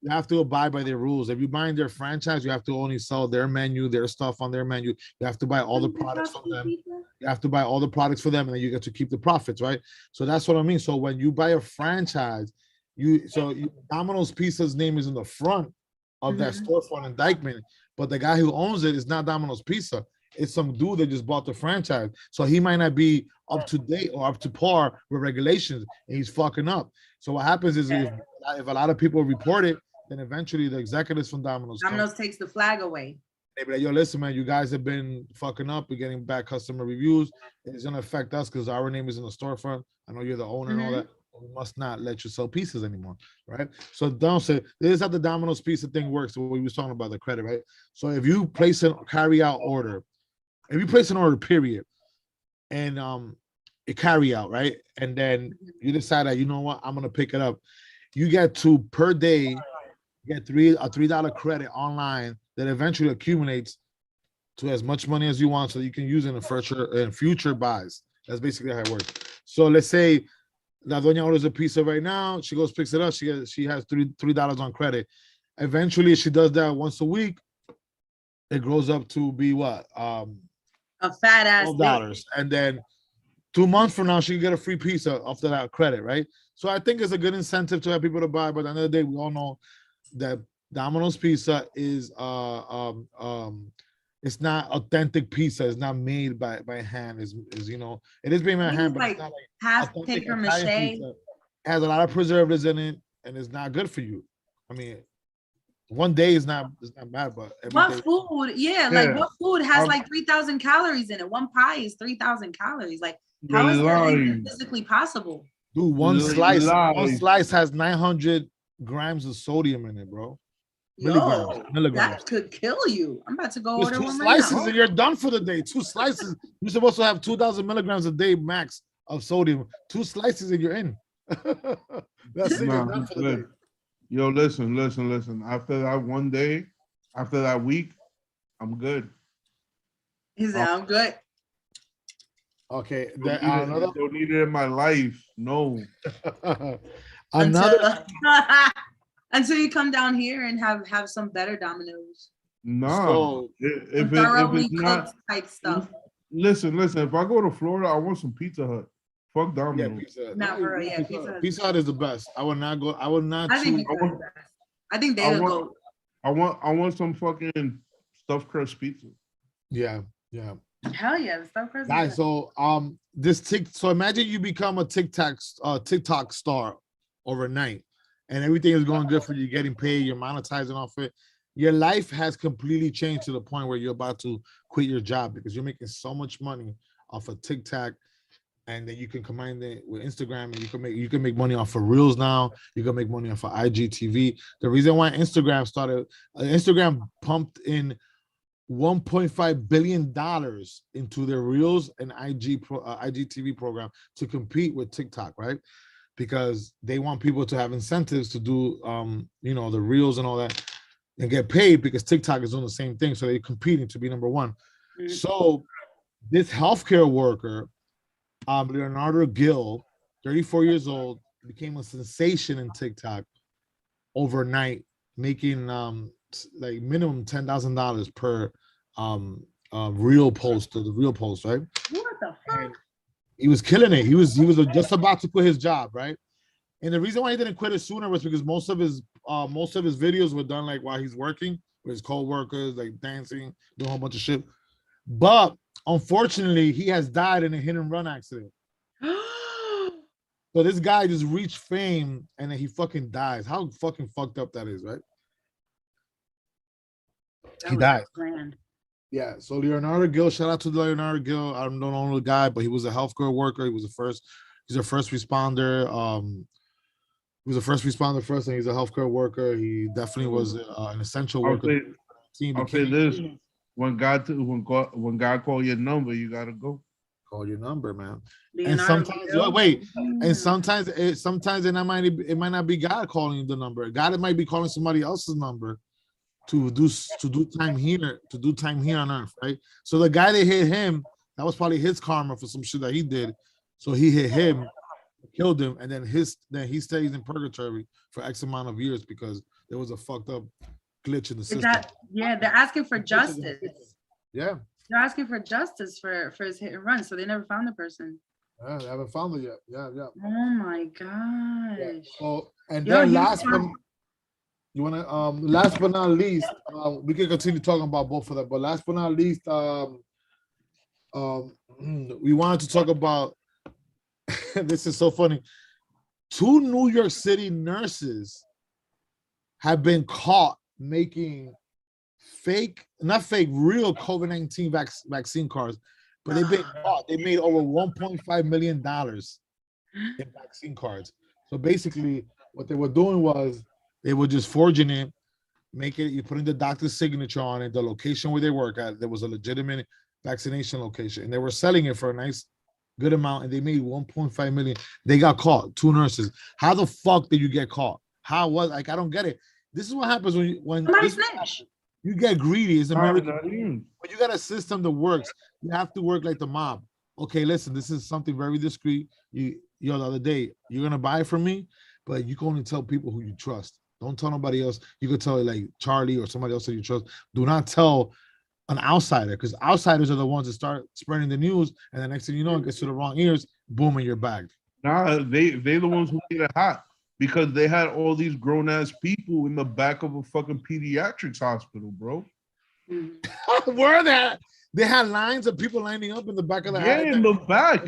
you have to abide by their rules. If you're buying their franchise, you have to only sell their menu, their stuff on their menu. You have to buy all the products from them. You have to buy all the products for them, and then you get to keep the profits, right? So that's what I mean. So when you buy a franchise, Domino's Pizza's name is in the front of that storefront in Dykeman, but the guy who owns it is not Domino's Pizza. It's some dude that just bought the franchise. So he might not be up to date or up to par with regulations, and he's fucking up. So what happens is if a lot of people report it, then eventually the executives from Domino's takes the flag away. They be like, yo, listen, man, you guys have been fucking up. We're getting bad customer reviews. It's gonna affect us because our name is in the storefront. I know you're the owner and all that. We must not let you sell pizzas anymore, right? So don't say this is how the Domino's pizza thing works. What we was talking about the credit, right? So if you place a carry out order, if you place an order, period, and it carry out, right, and then you decide that you know what, I'm gonna pick it up. You get to per day get $3 credit online that eventually accumulates to as much money as you want, so you can use it in future buys. That's basically how it works. So let's say La Doña orders a pizza right now. She goes picks it up. She has $3 on credit. Eventually, she does that once a week. It grows up to be what? A fat ass $12, and then 2 months from now, she can get a free pizza off of that credit, right? So I think it's a good incentive to have people to buy. But at the end of the day, we all know that Domino's pizza is it's not authentic pizza. It's not made by hand. Is you know, it is made by hand, but it's not like half paper mache. It has a lot of preservatives in it, and it's not good for you. I mean, one day is not bad, but what food? Yeah, like what food has like 3,000 calories in it? One pie is 3,000 calories. Like, how is that even physically possible? Dude, one slice has 900 grams of sodium in it, bro. Milligrams. That could kill you. I'm about to go order one slices right now. And you're done for the day. 2 slices. You're supposed to have 2,000 milligrams a day max of sodium. 2 slices and you're in. That's it. You're done for the day. Yo, listen. After that one day, after that week, I'm good. He said, I'm good. Okay. Don't need it in my life. No. Until you come down here and have some better Domino's. No. So, if it's not type stuff. Listen. If I go to Florida, I want some Pizza Hut. Fuck Domino's. Yeah, Pizza Hut is the best. I would not go. I would not. I think they're go. I want some fucking stuffed crust pizza. Yeah. Hell yeah, the stuffed crust. Guys, so so imagine you become a TikTok star overnight, and everything is going good for you, getting paid, you're monetizing off it. Your life has completely changed to the point where you're about to quit your job because you're making so much money off of TikTok. And then you can combine it with Instagram, and you can make money off of Reels now. You can make money off of IGTV. The reason why Instagram pumped in $1.5 billion into their Reels and IGTV program to compete with TikTok, right? Because they want people to have incentives to do, the Reels and all that, and get paid because TikTok is doing the same thing. So they're competing to be number one. Mm-hmm. So this healthcare worker, Leonardo Gill, 34 years old, became a sensation in TikTok overnight, making like minimum $10,000 per reel post, right? What the fuck? And he was killing it. He was just about to quit his job, right? And the reason why he didn't quit it sooner was because most of his videos were done like while he's working with his co-workers, like dancing, doing a whole bunch of shit. But unfortunately, he has died in a hit and run accident. So this guy just reached fame and then he fucking dies. How fucking fucked up that is, right? He died. Grand. Yeah. So Leonardo Gill, shout out to Leonardo Gill. I don't know the guy, but he was a healthcare worker. He's a first responder. He was a first responder first, and he's a healthcare worker. He definitely was an essential worker. I'll say this. When God call your number, you gotta go. Call your number, man. Leonardo and sometimes it might not be God calling the number. God might be calling somebody else's number to do time here on earth, right? So the guy that hit him, that was probably his karma for some shit that he did. So he hit him, killed him, and then he stays in purgatory for X amount of years because there was a fucked up glitch in the system. They're asking for justice. Yeah. They're asking for justice for his hit and run, so they never found the person. Yeah, they haven't found it yet. Yeah. Oh my gosh. Yeah. So then last but not least, we can continue talking about both of them. But last but not least, we wanted to talk about. This is so funny. 2 New York City nurses have been caught making real COVID-19 vaccine cards, but they've been caught. They made over $1.5 million in vaccine cards. So basically, what they were doing was they were just forging it, you put in the doctor's signature on it, the location where they work at. There was a legitimate vaccination location, and they were selling it for a nice, good amount, and they made 1.5 million. They got caught, 2 nurses. How the fuck did you get caught? How was I don't get it. This is what happens when you get greedy. It's American. When you got a system that works, you have to work like the mob. Okay, listen, this is something very discreet. The other day, you're gonna buy it from me, but you can only tell people who you trust. Don't tell nobody else. You could tell like Charlie or somebody else that you trust. Do not tell an outsider, because outsiders are the ones that start spreading the news, and the next thing you know, it gets to the wrong ears. Boom, in your bag. Nah, they the ones who made it hot, because they had all these grown ass people in the back of a fucking pediatrics hospital, bro. Were that? They had lines of people lining up in the back of the alley. In the back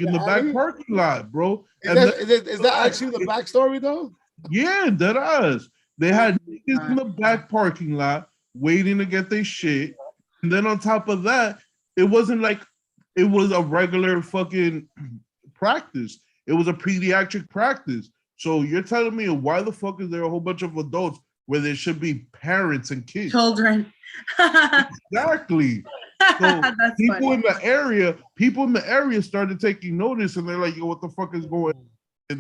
parking lot, bro. Is that actually the backstory though? Yeah, that is. They had niggas in the back parking lot waiting to get their shit. And then on top of that, it wasn't like it was a regular fucking practice. It was a pediatric practice. So you're telling me why the fuck is there a whole bunch of adults where there should be parents and kids? Children. Exactly. So people in the area started taking notice, and they're like, yo, what the fuck is going on? This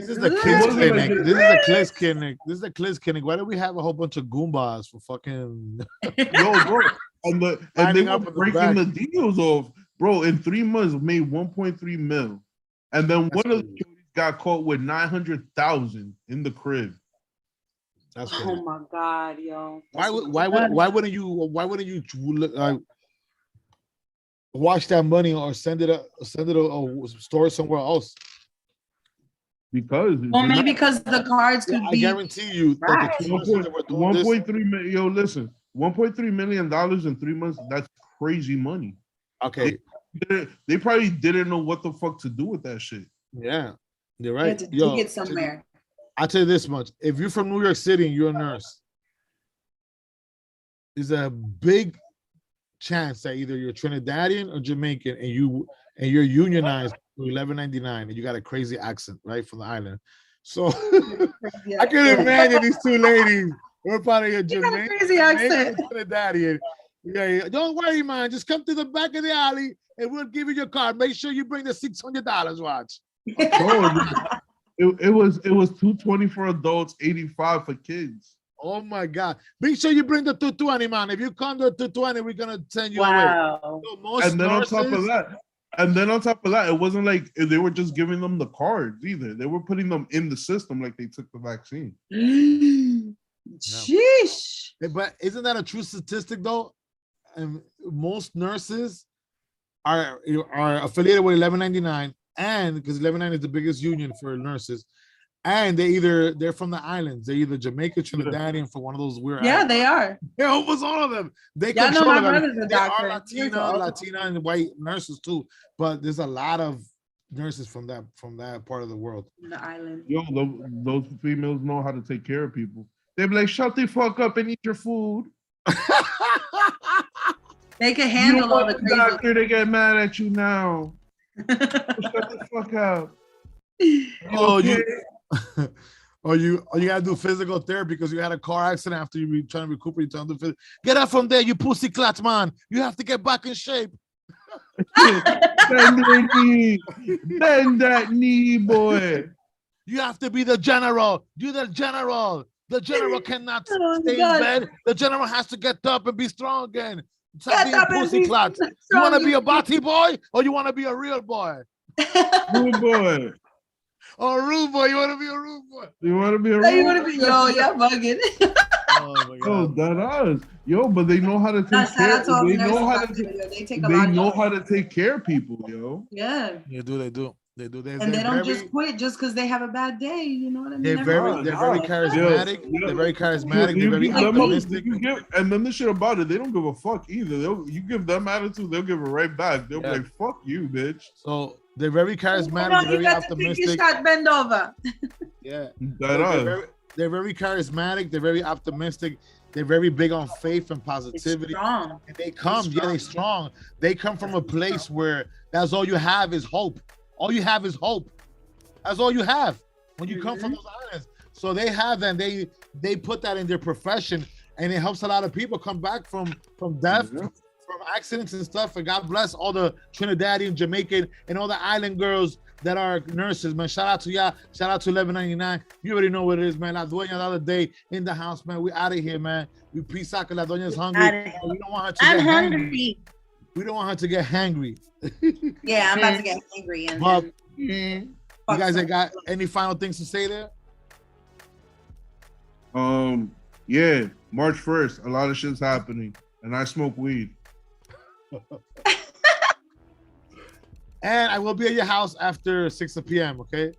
is the kids clinic. This is the kids clinic. This is the kids clinic. Why do we have a whole bunch of Goombas for fucking yo, bro? And they were breaking the deals off, bro. In 3 months, made 1.3 mil, and then one of the kids got caught with 900,000 in the crib. That's oh my god, yo! Why wouldn't you wash that money or send it or store it somewhere else? Because because the cards could be. I guarantee you, right. 1.3 million. Yo, listen, $1.3 million in 3 months. That's crazy money. Okay, they probably didn't know what the fuck to do with that shit. Yeah, you're right. To dig it somewhere. I'll tell you this much: if you're from New York City and you're a nurse, there's a big chance that either you're Trinidadian or Jamaican, and you're unionized to $11.99, and you got a crazy accent, right, from the island. So I can imagine these 2 ladies. We're probably a Jamaican, crazy accent. Trinidadian. Yeah, don't worry, man. Just come to the back of the alley, and we'll give you your card. Make sure you bring the $600. Watch. It was $220 for adults, $85 for kids. Oh my God! Make sure you bring the 220, man. If you come to 220, we're gonna send you away. So and then on top of that, it wasn't like they were just giving them the cards either. They were putting them in the system like they took the vaccine. Sheesh. But isn't that a true statistic though? And most nurses are affiliated with $11.99, and because $11.99 is the biggest union for nurses, and they're from the islands. They're either Jamaica, Trinidadian, for one of those weird. Yeah, islands. They are. They're almost all of them. They control my brother's a doctor. Are Latina, and white nurses too. But there's a lot of nurses from that part of the world. The island. Yo, those females know how to take care of people. They be like, shut the fuck up and eat your food. They can handle all the crazy. Doctor, they get mad at you now. Shut the fuck up. You gotta do physical therapy because you had a car accident after you be trying to recuperate. Get up from there, you pussy clat man. You have to get back in shape. Bend your knee. Bend that knee, boy. You have to be the general. You're the general. The general cannot stay in bed. The general has to get up and be strong again. Stop being pussy clat. You want to be a body boy or you want to be a real boy? Real boy. Oh, rude boy. You want to be a rude boy? You want to be a rude boy? You want to be, yo, y'all bugging. Oh my God. Yo, that is. Yo, but they know how to take care. They know how to take care of people, yo. Yeah. They do. They do. And they don't just quit just because they have a bad day. You know what I mean? They're very charismatic. Yeah. They're very charismatic. They're very optimistic. And then the shit about it, they don't give a fuck either. You give them attitude, they'll give it right back. They'll be like, "Fuck you, bitch." So they're very charismatic. They're very optimistic. Bend over. Yeah. They're very charismatic. They're very optimistic. They're very big on faith and positivity. And they come, they're strong. They come from a place where that's all you have is hope. All you have is hope. That's all you have when you come from those islands. So they have that. They put that in their profession, and it helps a lot of people come back from death, from accidents and stuff. And God bless all the Trinidadian, Jamaican, and all the island girls that are nurses, man. Shout out to y'all. Shout out to 1199. You already know what it is, man. La Dueña the other day in the house, man. We out of here, man. We peace out because La Dueña's hungry. We don't want her to get hungry. We don't want her to get hangry. Yeah, I'm about to get angry. You guys ain't got any final things to say there? Yeah, March 1st, a lot of shit's happening, and I smoke weed. And I will be at your house after 6 p.m., okay?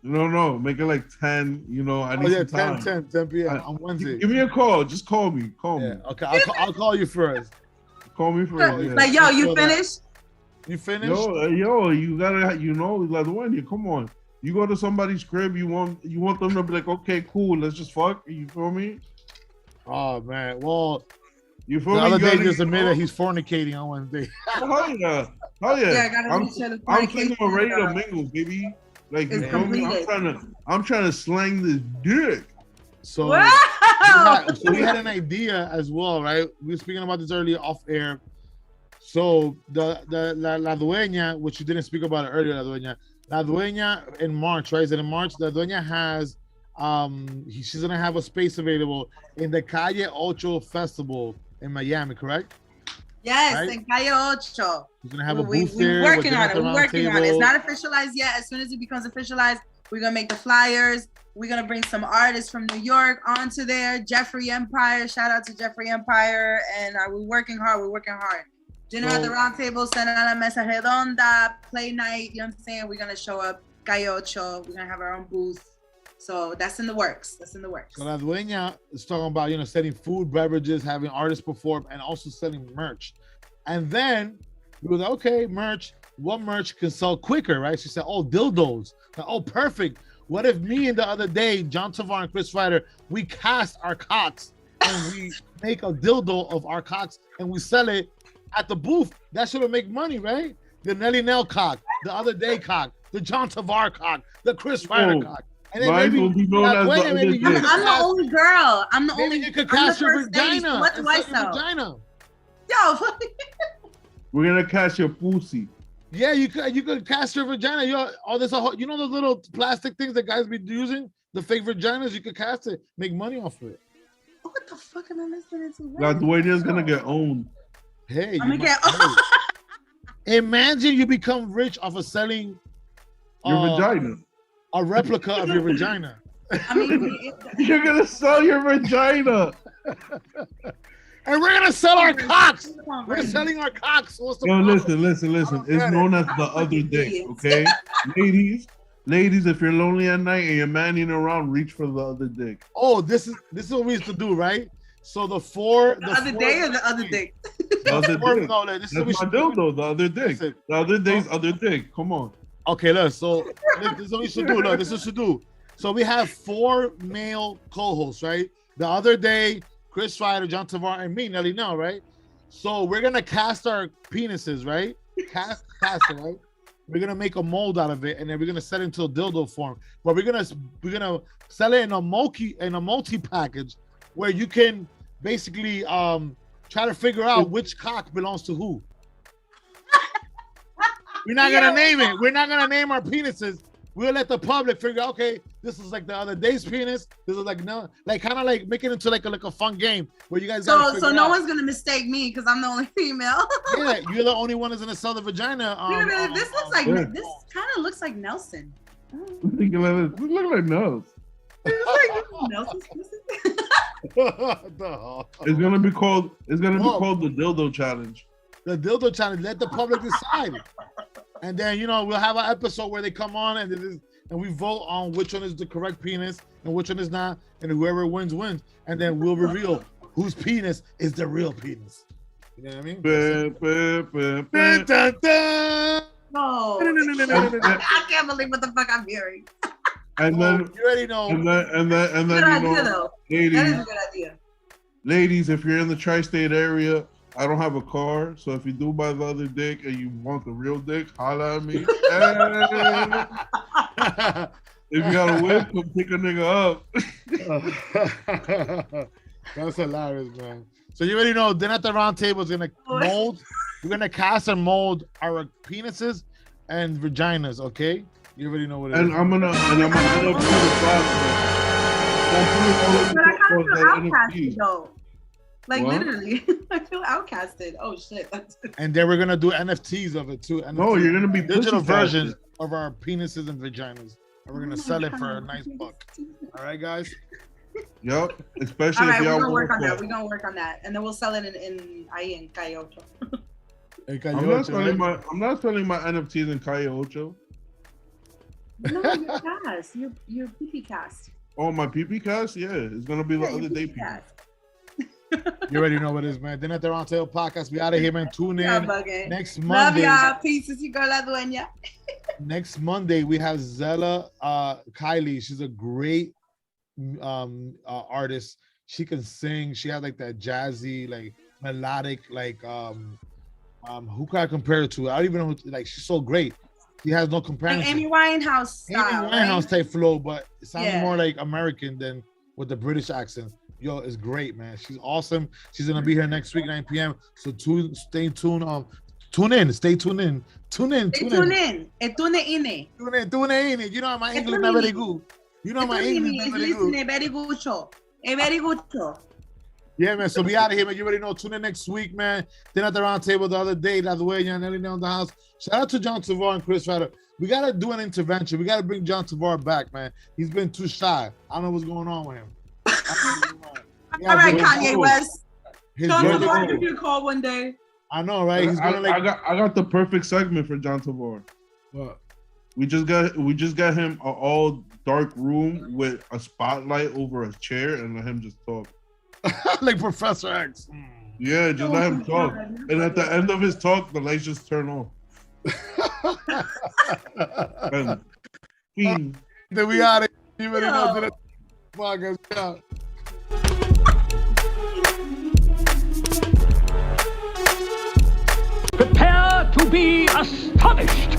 No, make it like 10, I need some time. 10 p.m. on Wednesday. Give me a call, just call me. Yeah, okay, I'll call you first. Call me first. Yeah. Like, yo, you finished? You finished? Yo, you gotta, like the one. Come on. You go to somebody's crib, you want them to be like, okay, cool, let's just fuck. You feel me? Oh man, well, you feel the me? other day just admitted he's fornicating on Wednesday. Oh yeah. I'm single and ready to mingle, baby. Like you feel me? I'm trying to slang this dick. So, we had an idea as well, right? We were speaking about this earlier off air. So the La Dueña, which you didn't speak about it earlier, La Dueña in March, right? Is it in March? La Dueña has she's gonna have a space available in the Calle Ocho Festival in Miami, correct? Yes, right? In Calle Ocho. He's gonna have a booth there. We're working on it. It's not officialized yet. As soon as it becomes officialized, we're gonna make the flyers. We're gonna bring some artists from New York onto there. Jeffrey Empire, shout out to Jeffrey Empire, and we're working hard. Dinner at the round table, Cena la Mesa Redonda, play night. You know what I'm saying? We're gonna show up Calle Ocho. We're gonna have our own booth. So that's in the works. So La Dueña is talking about, selling food, beverages, having artists perform, and also selling merch. And then we were like, okay, merch. What merch can sell quicker, right? She said, oh, dildos. Like, oh, perfect. What if me and the other day, John Tavar and Chris Ryder, we cast our cocks and we make a dildo of our cocks and we sell it at the booth? That should make money, right? The Nelly Nell cock, the other day cock, the John Tavar cock, the Chris Ryder cock. And then maybe, I'm the only girl. I'm the only. You could cast your vagina. What do I sell? Vagina. Yo. We're gonna cast your pussy. Yeah, you could cast your vagina. There's those little plastic things that guys be using, the fake vaginas. You could cast it, make money off of it. What the fuck am I listening to? La Dueña's gonna get owned. Hey, I'm gonna get. Imagine you become rich off of selling your vagina. A replica of your vagina. I mean, you're gonna sell your vagina. And we're gonna sell our cocks. We're selling our cocks. What's the problem? Listen. It's known as the other dick, okay? Ladies, if you're lonely at night and you're manning around, reach for the other dick. Oh, this is what we used to do, right? So the other day or the other dick? The other dick. No, this is what we should do. The other dick. The other day's other dick. Come on. Okay, look. So this is what we should do. Look, this is what we should do. So we have 4 male co-hosts, right? The other day, Chris Ryder, John Tavar, and me, Nelly Nell, right? So we're gonna cast our penises, right? Cast it, right? We're gonna make a mold out of it, and then we're gonna set it into a dildo form. But we're gonna sell it in a multi package, where you can basically try to figure out which cock belongs to who. We're not gonna name it. We're not gonna name our penises. We'll let the public figure out, okay, this is like the other day's penis. This is like kind of like make it into like a fun game where you guys so no one's gonna mistake me because I'm the only female. Yeah, you're the only one that's gonna sell the vagina. This kind of looks like Nelson. Look like Nels. Nelson's It's gonna be called the dildo challenge. The dildo challenge. Let the public decide. And then we'll have an episode where they come on and we vote on which one is the correct penis and which one is not, and whoever wins wins. And then we'll reveal whose penis is the real penis. You know what I mean? Dun, dun, dun. No. I can't believe what the fuck I'm hearing. And then you already know. And then good idea, though. Ladies, that is a good idea. Ladies, if you're in the tri-state area, I don't have a car, so if you do buy the other dick and you want the real dick, holla at me. If you got a whip, come pick a nigga up. That's hilarious, man. So you already know. Then at the round table is gonna mold. We're gonna cast and mold our penises and vaginas. Okay, you already know what it is. And I'm gonna end up to the process. But I kind of feel outcasted though. Like what? Literally, I feel outcasted. Oh shit! And then we're gonna do NFTs of it too. No, you're gonna be digital versions of our penises and vaginas, and we're gonna sell it for a nice buck. All right, guys. Yep. Especially if y'all we're gonna work on that. We're gonna work on that, and then we'll sell it in Calle Ocho. I'm not selling my NFTs in Calle Ocho. No, your cast. Your PP cast. Oh, my PP cast? Yeah, it's gonna be the other day PP. You already know what it is, man. Then at the Round Table Podcast, we out of here, man. Tune in next Monday. Love y'all. Pieces, you go la dueña. Next Monday, we have Zella Kylie. She's a great artist. She can sing. She has like that jazzy, like melodic, like who can I compare it to? I don't even know. Like, she's so great. She has no comparison. Like Amy Winehouse style. Amy Winehouse type flow, but it sounds more like American than with the British accent. Yo, it's great, man. She's awesome. She's gonna be here next week, 9 p.m. So stay tuned. Tune in. Stay tuned in. Tune in. Tune in. Tune in. You know my English not very good. You know my English not very good. Very good show. Very good show. Yeah, man. So we out of here, man. You already know. Tune in next week, man. Then at the round table the other day, that's the way you're Nelly down the house. Shout out to John Tavares and Chris Ryder. We gotta do an intervention. We gotta bring John Tavares back, man. He's been too shy. I don't know what's going on with him. All right, Kanye West. John Tavares, give you a call one day. I know, right? He's gonna I got the perfect segment for John Tavares. What? We just got him an all dark room with a spotlight over a chair and let him just talk. Like Professor X. Yeah, just let him talk. And at the end of his talk, the lights just turn off. Then we out of here. You already know that podcast. Yeah. Prepare to be astonished.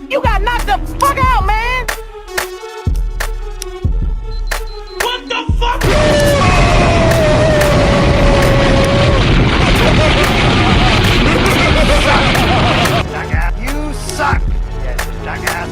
You got knocked the fuck out, man! What the fuck? You suck! Yes, jackass.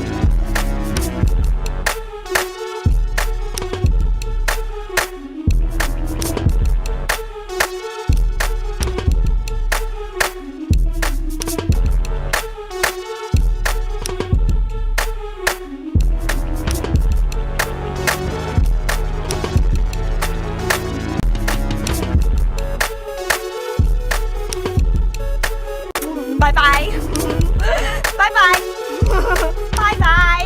Bye-bye. Bye-bye. Bye-bye.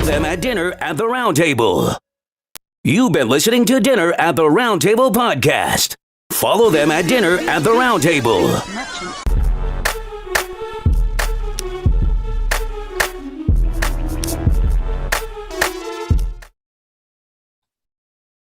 Them at Dinner at the Round Table. You've been listening to Dinner at the Round Table podcast. Follow them at Dinner at the Round Table.